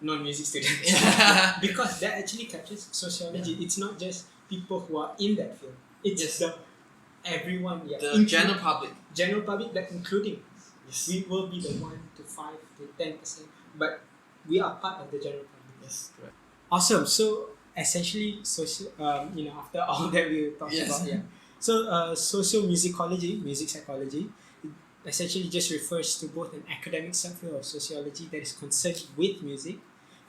non-music students. Yeah. Because that actually captures sociology. It's not just people who are in that field. It's Yes. the everyone, The general public. general public, that including Yes. we will be the 1 to 5 to 10%, but we are part of the general public. Yes, correct. Awesome. So essentially, after all that we talked Yes. about, So sociomusicology, music psychology, it essentially just refers to both an academic subfield of sociology that is concerned with music,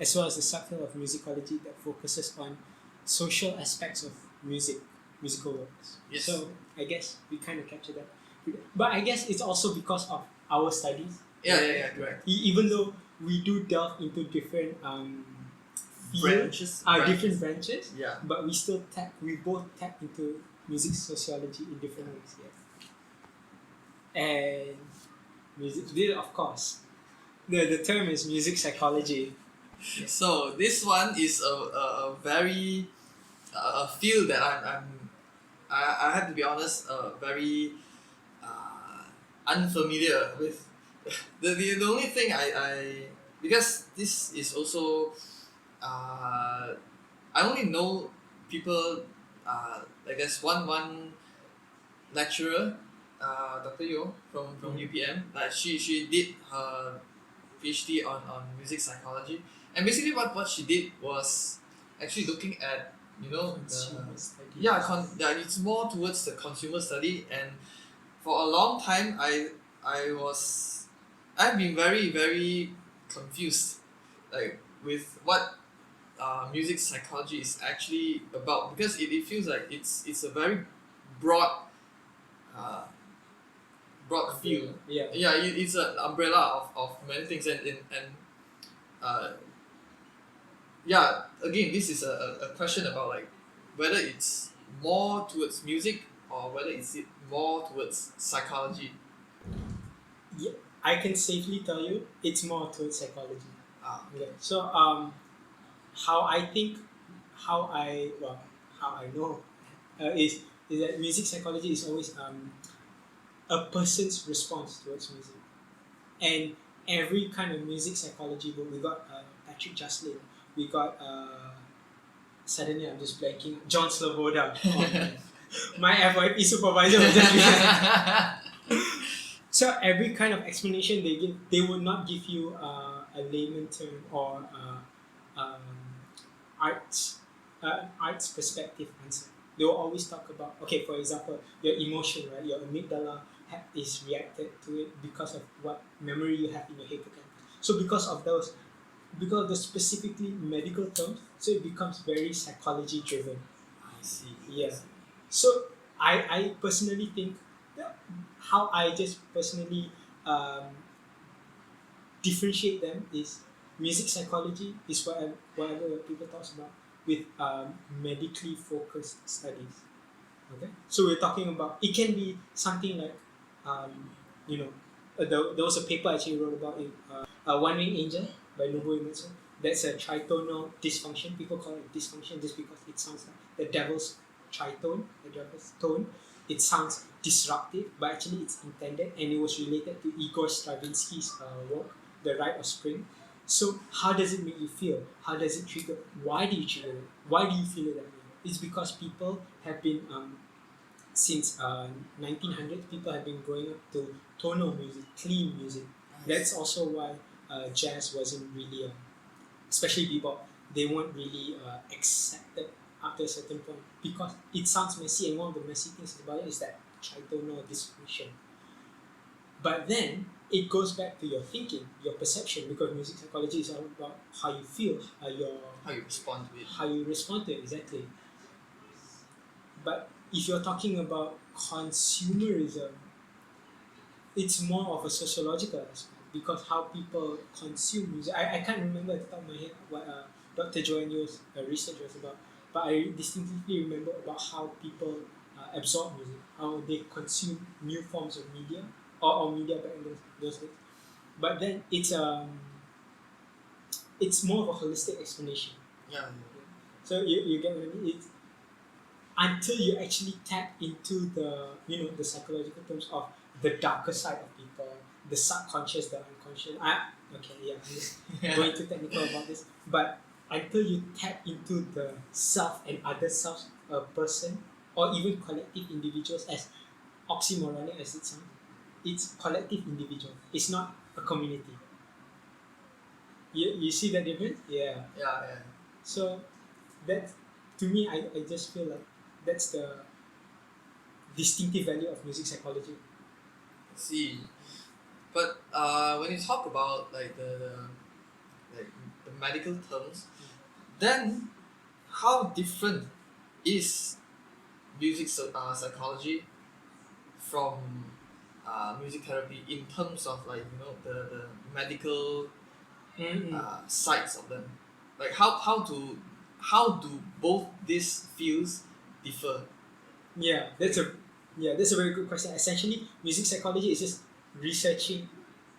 as well as the subfield of musicology that focuses on social aspects of musical works. Yes. So I guess we kind of capture that. But I guess it's also because of our studies. Yeah, correct. Even though we do delve into different Branches. different branches, Yeah. but we both tap into music sociology in different ways. Yeah. And music, of course, the term is music psychology. So this one is a very a field that I have to be honest, very unfamiliar with. The only thing I because this is also I only know people, I guess one lecturer, Dr. Yo from UPM, like she did her PhD on music psychology, and basically what she did was actually looking at Consumer studies. it's more towards the consumer study. And for a long time I've been very very confused, like with what music psychology is actually about, because it feels like it's a very broad uh, field. Yeah. It's an umbrella of many things, and uh, again, this is a question about like whether it's more towards music or whether it's more towards psychology. Yeah, I can safely tell you it's more towards psychology. Okay. So how I think, how I know is that music psychology is always a person's response towards music, and every kind of music psychology book. We got Patrick Jaslin, we got suddenly I'm just blanking, John Sloboda. My FYP supervisor was just so every kind of explanation they give, they will not give you a layman term or um, arts perspective answer. They will always talk about, okay, for example, your emotion, right? Your amygdala is reacted to it because of what memory you have in your hippocampus. So because of the specifically medical terms, so it becomes very psychology driven. I see. Yeah. So I personally think that how I just personally differentiate them is music psychology is whatever people talk about with medically focused studies. Okay, so we're talking about, it can be something like there was a paper I actually wrote about it, One Wing Angel by Nobuo Uematsu. That's a tritonal dysfunction. People call it dysfunction just because it sounds like the devil's tritone, the devil's tone. It sounds disruptive, but actually it's intended, and it was related to Igor Stravinsky's work, The Rite of Spring. So how does it make you feel? How does it trigger? Why do you trigger it? Why do you feel it that way? It's because people have been since 1900s, people have been growing up to tonal music, clean music. That's also why jazz wasn't really, especially bebop, they weren't really accepted after a certain point because it sounds messy, and one of the messy things about it is that tritonal dysfunction. But then it goes back to your thinking, your perception, because music psychology is all about how you feel, How you respond to it. how you respond to it, exactly. But if you're talking about consumerism, it's more of a sociological aspect, because how people consume music. I can't remember at the top of my head what Dr. Joanne Yo's research was about, but I distinctly remember about how people absorb music, how they consume new forms of media or media back in those days. But then it's more of a holistic explanation. Yeah. So you get what I mean? It's until you actually tap into the the psychological terms of the darker side of people, the subconscious, the unconscious. Okay, yeah, I'm just going too technical about this, but until you tap into the self and other selves, a person or even collective individuals, as oxymoronic as it sounds, it's collective individual. It's not a community. You see that difference? Yeah. Yeah, yeah. So that, to me, I just feel like that's the distinctive value of music psychology. I see. But when you talk about like like the medical terms, then how different is psychology from music therapy in terms of like the medical Mm-mm. sides of them? Like how do both these fields differ? Yeah, that's a very good question. Essentially, music psychology is just researching.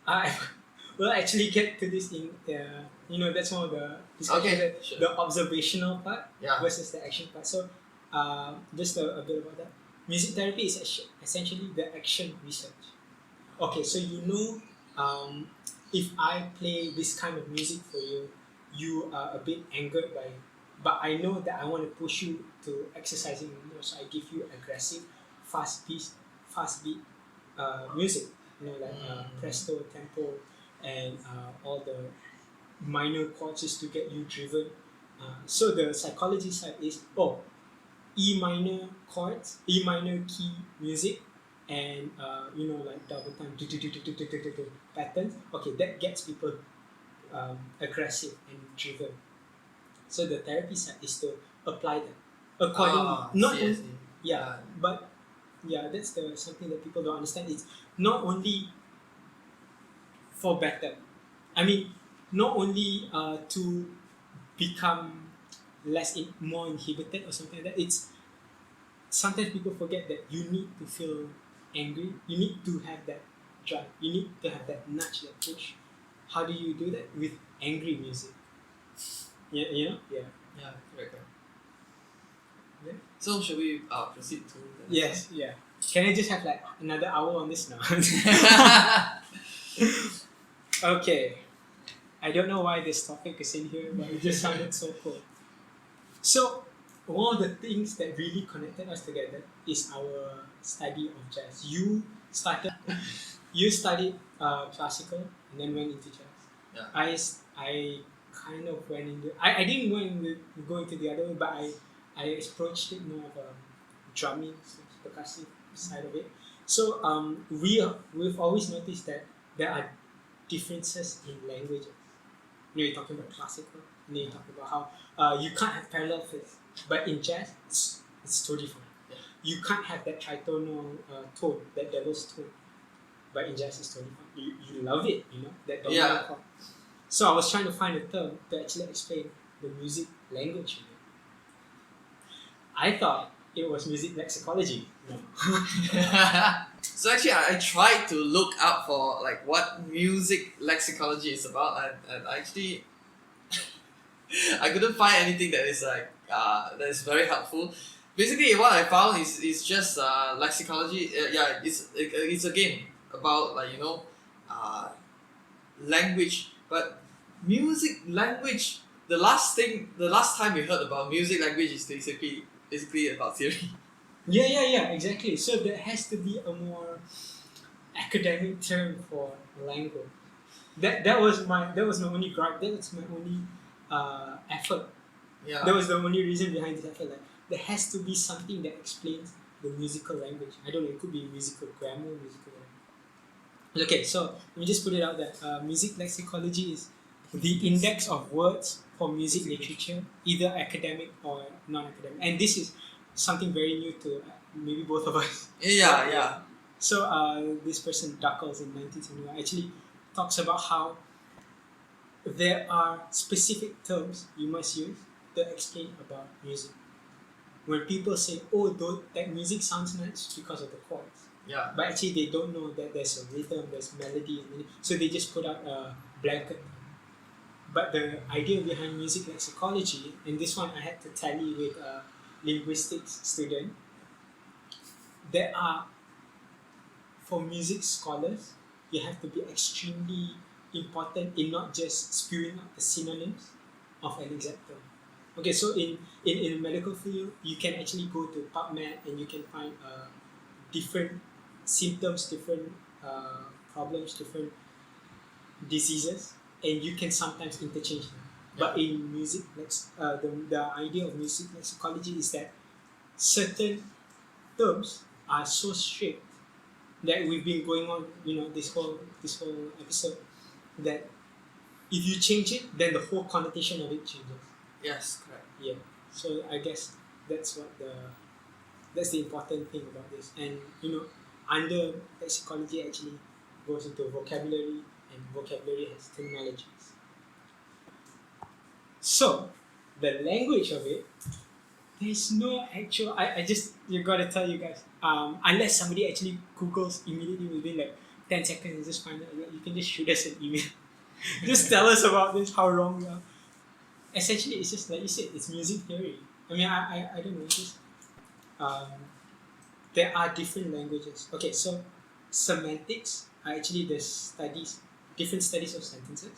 I will actually get to this in that's one of the discussions, Okay, that sure. the observational part Yeah. versus the action part. So, just a bit about that. Music therapy is essentially the action research. Okay, so if I play this kind of music for you, you are a bit angered by it. But I know that I want to push you to exercising more, so I give you aggressive, fast beat music. Like presto, tempo, and all the minor chords just to get you driven. So the psychology side is E minor chords, E minor key music, and like double time patterns. Okay, that gets people aggressive and driven. So the therapy side is to apply that accordingly. Not I only, see. yeah, but yeah, that's the something that people don't understand. It's not only for better. I mean, not only to become more inhibited or something like that. It's sometimes people forget that you need to feel angry. You need to have that drive. You need to have that nudge, that push. How do you do that? With angry music. Yeah, Yeah. Yeah, correct, correct. Yeah. So should we proceed to the next Yes. Yeah. Can I just have like another hour on this now? Okay. I don't know why this topic is in here, but it just sounded so cool. So, one of the things that really connected us together is our study of jazz. You studied classical and then went into jazz. Yeah. I kind of went into, I didn't go into the other way, but I approached it more of a drumming, percussive side of it. So we've always noticed that there are differences in languages. You're talking about classical, and then you're talking about how you can't have parallel fifths, but in jazz, it's totally fine. Yeah. You can't have that tritonal tone, that devil's tone, but in jazz, it's totally fine. You love it, that dominant Yeah. chord. So I was trying to find a term to actually explain the music language. I thought it was music lexicology. No. So actually, I tried to look up for like what music lexicology is about, and actually, I couldn't find anything that is like that is very helpful. Basically, what I found is just lexicology. Yeah, it's a game about like language, but music language. The last time we heard about music language is basically about theory. Yeah, exactly. So there has to be a more academic term for language. That was my only gripe. That was my only effort. Yeah. That was the only reason behind this effort. Like there has to be something that explains the musical language. I don't know. It could be musical grammar, musical. Okay, so let me just put it out there. Music lexicology is the index of words for music literature, either academic or non-academic. And this is something very new to maybe both of us. Yeah. So this person, Duckles, in 1971, actually talks about how there are specific terms you must use to explain about music. When people say, that music sounds nice because of the chords. Yeah. But actually they don't know that there's a rhythm, there's melody, so they just put out a blanket. But the idea behind music lexicology, and this one I had to tally with a linguistics student, there are, for music scholars, you have to be extremely important in not just spewing out the synonyms of an exact term. Okay, so in the medical field, you can actually go to PubMed and you can find different symptoms, different problems, different diseases, and you can sometimes interchange them. But in music, the idea of music lexicology is that certain terms are so strict that we've been going on, this whole episode, that if you change it, then the whole connotation of it changes. Yes, correct. Yeah. So I guess that's the important thing about this. And under lexicology actually goes into vocabulary, and vocabulary has terminologies. So the language of it, there's no actual. I just you gotta tell you guys. Unless somebody actually Googles immediately within like 10 seconds and just find out, you can just shoot us an email. Just tell us about this, how wrong we are. Essentially, it's just like you said, it's music theory. I mean, I don't know. It's just there are different languages. Okay, so semantics are actually different studies of sentences,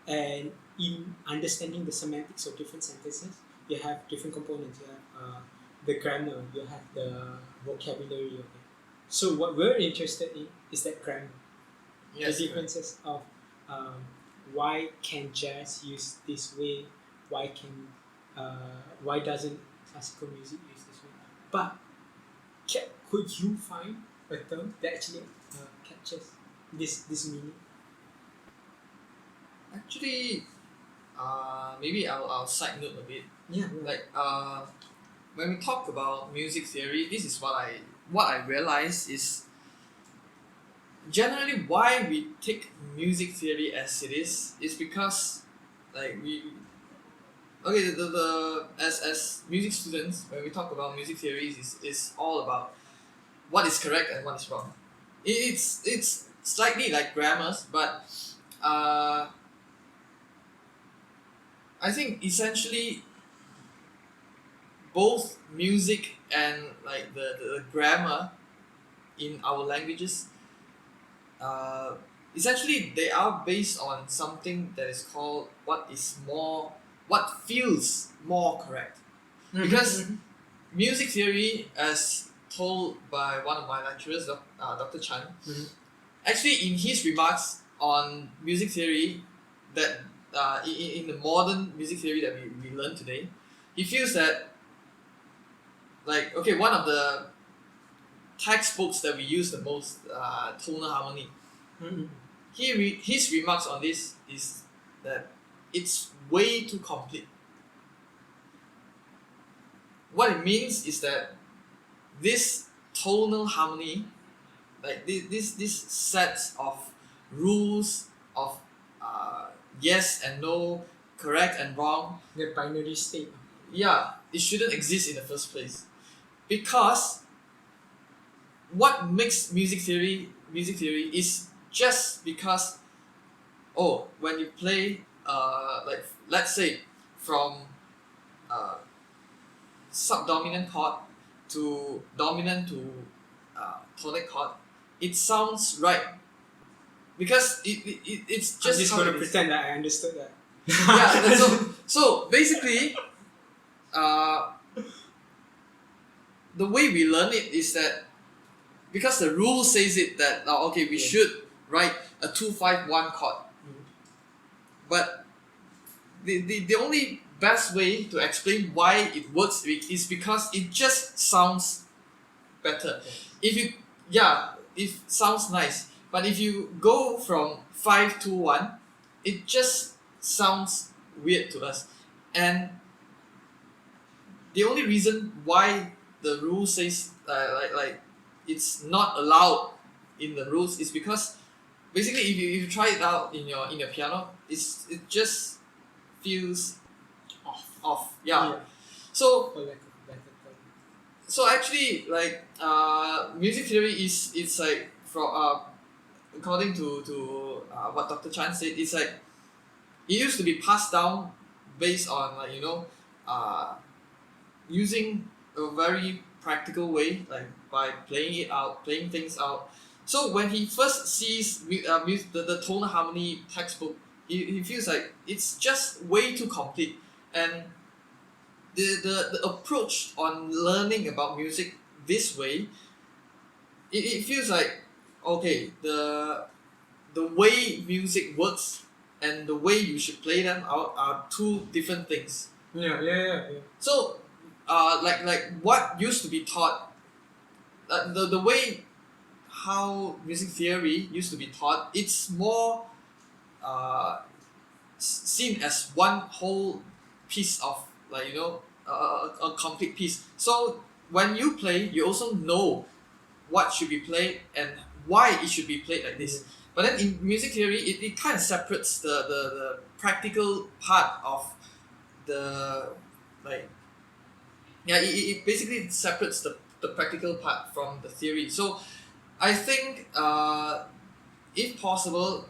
and in understanding the semantics of different sentences, you have different components. You have the grammar, you have the vocabulary of it. So what we're interested in is that grammar, Yes, the differences of why can jazz use this way, why doesn't classical music use this way. But could you find a term that actually captures this meaning? Actually, maybe I'll side note a bit. Yeah. Like when we talk about music theory, this is what I realize is generally why we take music theory as it is because like the as music students, when we talk about music theories, is all about what is correct and what is wrong. It's slightly like grammars, but I think essentially both music and like the grammar in our languages, essentially they are based on something that is called what feels more correct. Because music theory, as told by one of my lecturers, Dr. Chan, actually in his remarks on music theory, that in the modern music theory that we learn today, he feels that like okay, one of the textbooks that we use the most, tonal harmony. His remarks on this is that it's way too complete. What it means is that this tonal harmony, like this sets of rules of yes and no, correct and wrong, The binary state. yeah, it shouldn't exist in the first place. Because what makes music theory is just because when you play like let's say from subdominant chord to dominant to tonic chord, it sounds right because it's just I'm just how gonna it is. pretend that I understood that. Yeah, so basically the way we learn it is that because the rule says it that we should write a 2-5-1 chord. But the only best way to explain why it works is because it just sounds better. If it sounds nice. But if you go from 5-2-1, it just sounds weird to us. And the only reason why the rule says like it's not allowed in the rules is because basically if you try it out in your piano, it just feels off. Yeah. So For lack of a better term. so actually like music theory it's like from according to what Dr. Chan said, it's like it used to be passed down based on using a very practical way, like by playing things out So when he first sees the tonal harmony textbook, he feels like it's just way too complete, and the approach on learning about music this way, it feels like, okay, the way music works and the way you should play them are two different things. Yeah. So like what used to be taught, the way how music theory used to be taught, it's more uh, seen as one whole piece of, like, a complete piece. So when you play, you also know what should be played and why it should be played like this. But then in music theory, it kind of separates the practical part of the, like, yeah, it basically separates the practical part from the theory. So I think, if possible,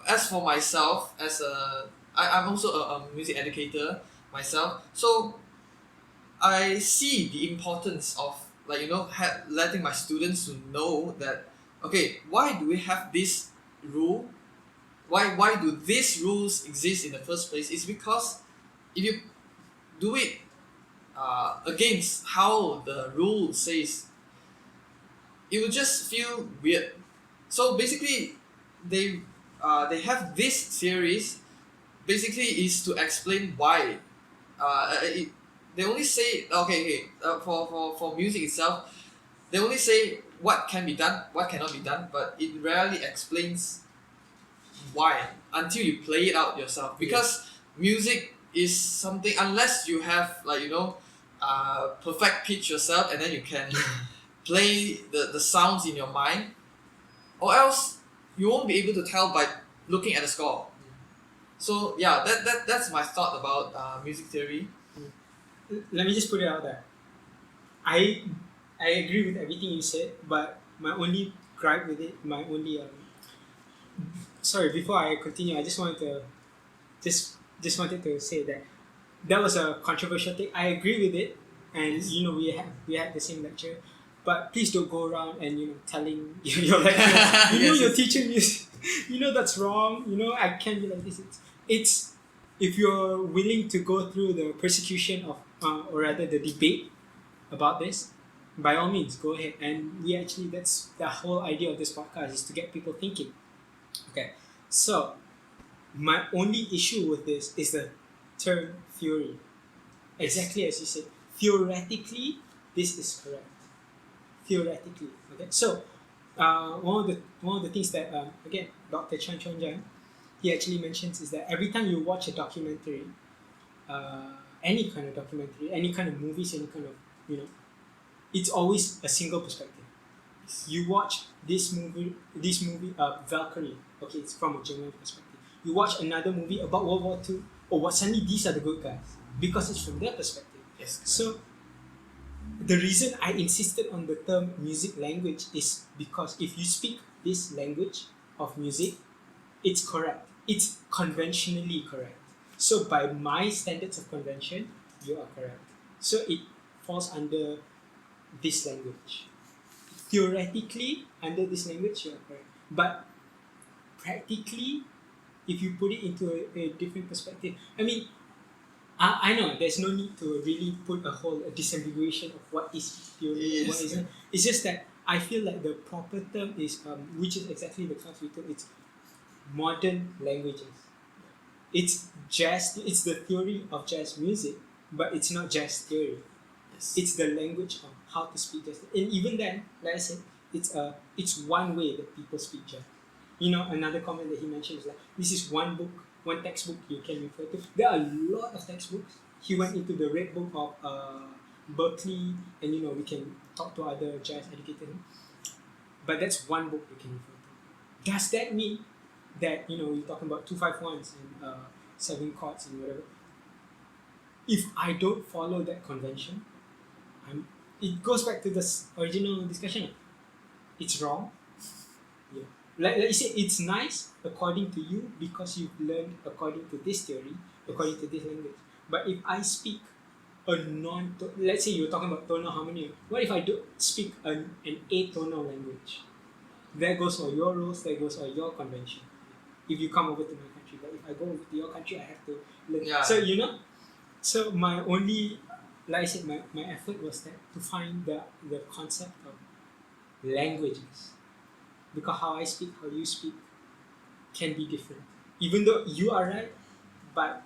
as for myself, I'm also a music educator myself. So I see the importance of, like, letting my students to know that, okay, why do we have this rule? Why do these rules exist in the first place? It's because if you do it against how the rule says, it will just feel weird. So basically, they have this series. Basically, is to explain why. They only say, okay, for music itself, they only say what can be done, what cannot be done, but it rarely explains why until you play it out yourself. Because music is something, unless you have, like, perfect pitch yourself, and then you can play the sounds in your mind, or else you won't be able to tell by looking at the score. So yeah, that's my thought about music theory. Let me just put it out there. I I agree with everything you said, but my only gripe with it, my only sorry, before I continue, I just wanted to just wanted to say that that was a controversial thing. I agree with it, and Yes. we had the same lecture, but please don't go around and telling your lecturer, Yes, you're yes. teaching me, that's wrong. I can't be like this. It's if you're willing to go through the persecution of, or rather the debate about this, by all means go ahead. And we actually, that's the whole idea of this podcast, is to get people thinking. Okay, so my only issue with this is the term theory. Exactly as you said, theoretically, this is correct. Theoretically, okay. So, one of the things that, again, Dr. Chan Chonjan, he actually mentions, is that every time you watch a documentary, any kind of documentary, any kind of movies, any kind of, it's always a single perspective. You watch this movie, Valkyrie. Okay, it's from a German perspective. You watch another movie about World War II. Oh, what, suddenly these are the good guys because it's from their perspective. Yes. So the reason I insisted on the term music language is because if you speak this language of music, it's correct. It's conventionally correct. So by my standards of convention, you are correct. So it falls under this language. Theoretically, under this language, you are correct. But practically, if you put it into a different perspective, I mean, I know there's no need to really put a disambiguation of what is theory and what Yes. isn't. It's just that I feel like the proper term is, which is exactly the class we took, it's modern languages. It's jazz, it's the theory of jazz music, but it's not jazz theory. Yes. It's the language of how to speak jazz. And even then, like I said, it's one way that people speak jazz. Another comment that he mentioned is like, this is one book, one textbook you can refer to. There are a lot of textbooks. He went into the Red Book of Berkeley, and we can talk to other jazz educators. But that's one book you can refer to. Does that mean that you're talking about 251s and 7 chords and whatever? If I don't follow that convention, it goes back to the original discussion. It's wrong. Yeah. Like you said, it's nice according to you because you've learned according to this theory, according to this language. But if I speak a let's say you're talking about tonal harmony. What if I do speak an atonal language? There goes all your rules, there goes all your convention. If you come over to my country, but if I go over to your country, I have to learn. Yeah. So so my only, like I said, my effort was that to find the concept of languages, because how I speak, how you speak, can be different. Even though you are right, but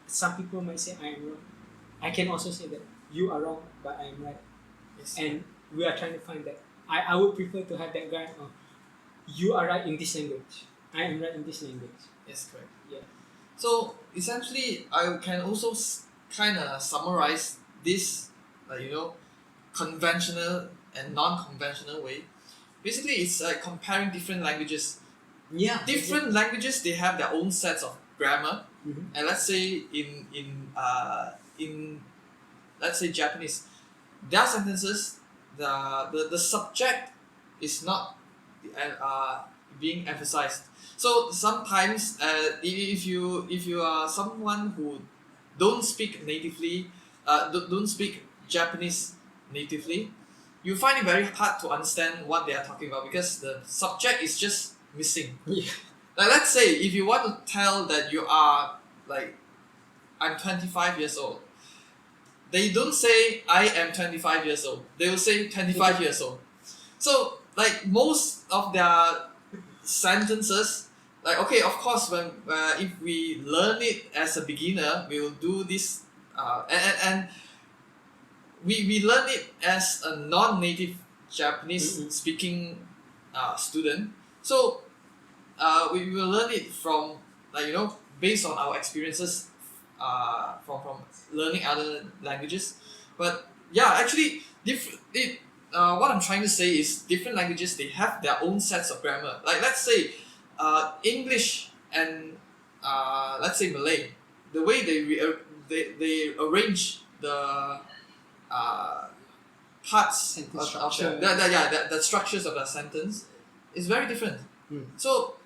some people might say I am wrong. I can also say that you are wrong, but I am right. Yes. And we are trying to find that. I would prefer to have that guy. You are right in this language. I am right in this language. Yes, correct. Yeah. So essentially, I can also kind of summarize this, conventional and non-conventional way. Basically, it's like comparing different languages. Yeah. Different languages, they have their own sets of grammar. Mm-hmm. And let's say in let's say Japanese, their sentences, the subject is not being emphasized. So sometimes if you are someone who don't speak natively, don't speak Japanese natively, you find it very hard to understand what they are talking about because the subject is just missing. Yeah. Like let's say if you want to tell that you are like, I'm 25 years old, they don't say I am 25 years old. They will say 25 years old. So like most of their sentences, like okay, of course when if we learn it as a beginner, we will do this and we learn it as a non-native Japanese speaking student. So we will learn it from based on our experiences from learning other languages. But yeah, actually what I'm trying to say is different languages, they have their own sets of grammar. Like let's say English and let's say Malay, the way they arrange the parts Sentence of structure. the structures of the sentence is very different. So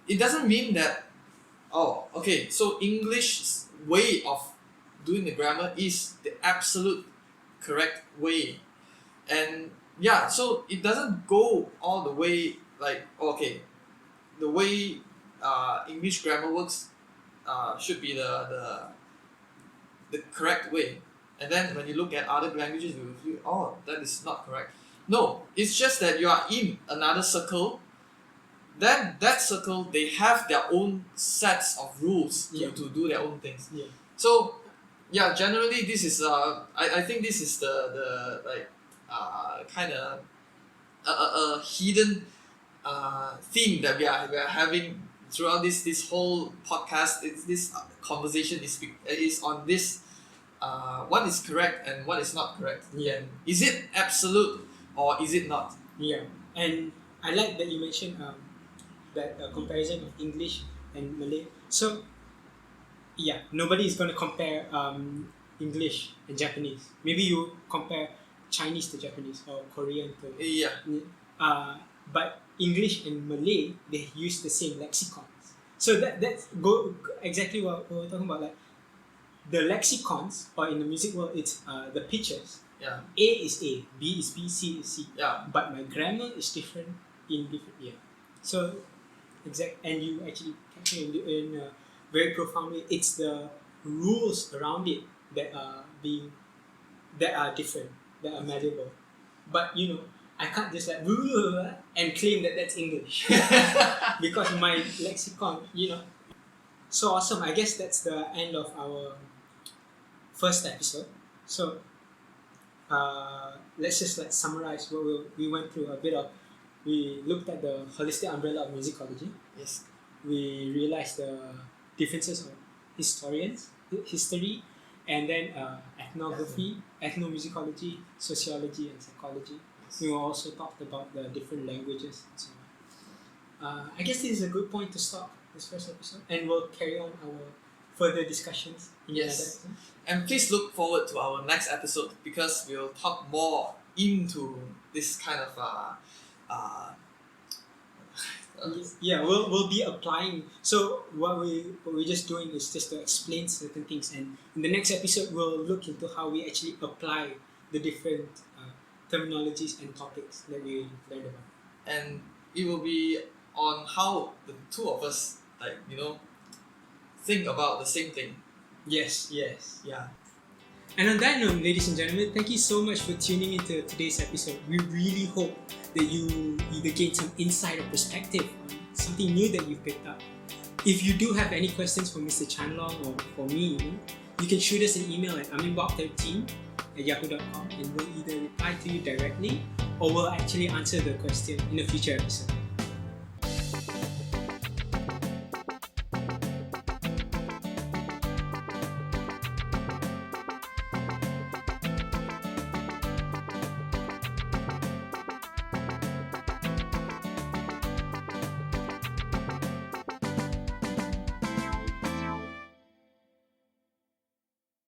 it doesn't mean that so English's way of doing the grammar is the absolute correct way. And yeah, so it doesn't go all the way like the way English grammar works should be the correct way. And then when you look at other languages, you feel, that is not correct. No, it's just that you are in another circle. Then that circle, they have their own sets of rules to do their own things. Yeah. So yeah, generally this is I think this is the like kind of a hidden theme that we are having throughout this whole podcast. This conversation is on this what is correct and what is not correct. Yeah. And is it absolute or is it not? Yeah. And I like that you mentioned that comparison of English and Malay. So yeah, nobody is going to compare English and Japanese. Maybe you compare Chinese to Japanese or Korean to but English and Malay, they use the same lexicons. So that's exactly what we're talking about. Like the lexicons, or in the music world, it's the pitches. Yeah. A is A, B is B, C is C. Yeah. But my grammar is different in different. Yeah. So and you actually capture in very profoundly. It's the rules around it that are different, that are malleable. But I can't just like and claim that that's English because my lexicon, So awesome. I guess that's the end of our first episode. So let's just like summarize what we went through a bit of. We looked at the holistic umbrella of musicology. Yes. We realized the differences of history, and then ethnography, ethnomusicology, sociology, and psychology. Yes. We also talked about the different languages and so on. I guess this is a good point to stop this first episode, and we'll carry on our further discussions in another episode. And please look forward to our next episode because we'll talk more into this kind of we'll be applying. So what we're just doing is just to explain certain things, and in the next episode we'll look into how we actually apply the different terminologies and topics that we learned about. And it will be on how the two of us think about the same thing. Yes, yes. Yeah. And on that note, ladies and gentlemen, thank you so much for tuning into today's episode. We really hope that you either gain some insight or perspective on something new that you've picked up. If you do have any questions for Mr. Chanlong or for me, you can shoot us an email at aminbok13@yahoo.com, and we'll either reply to you directly or we'll actually answer the question in a future episode.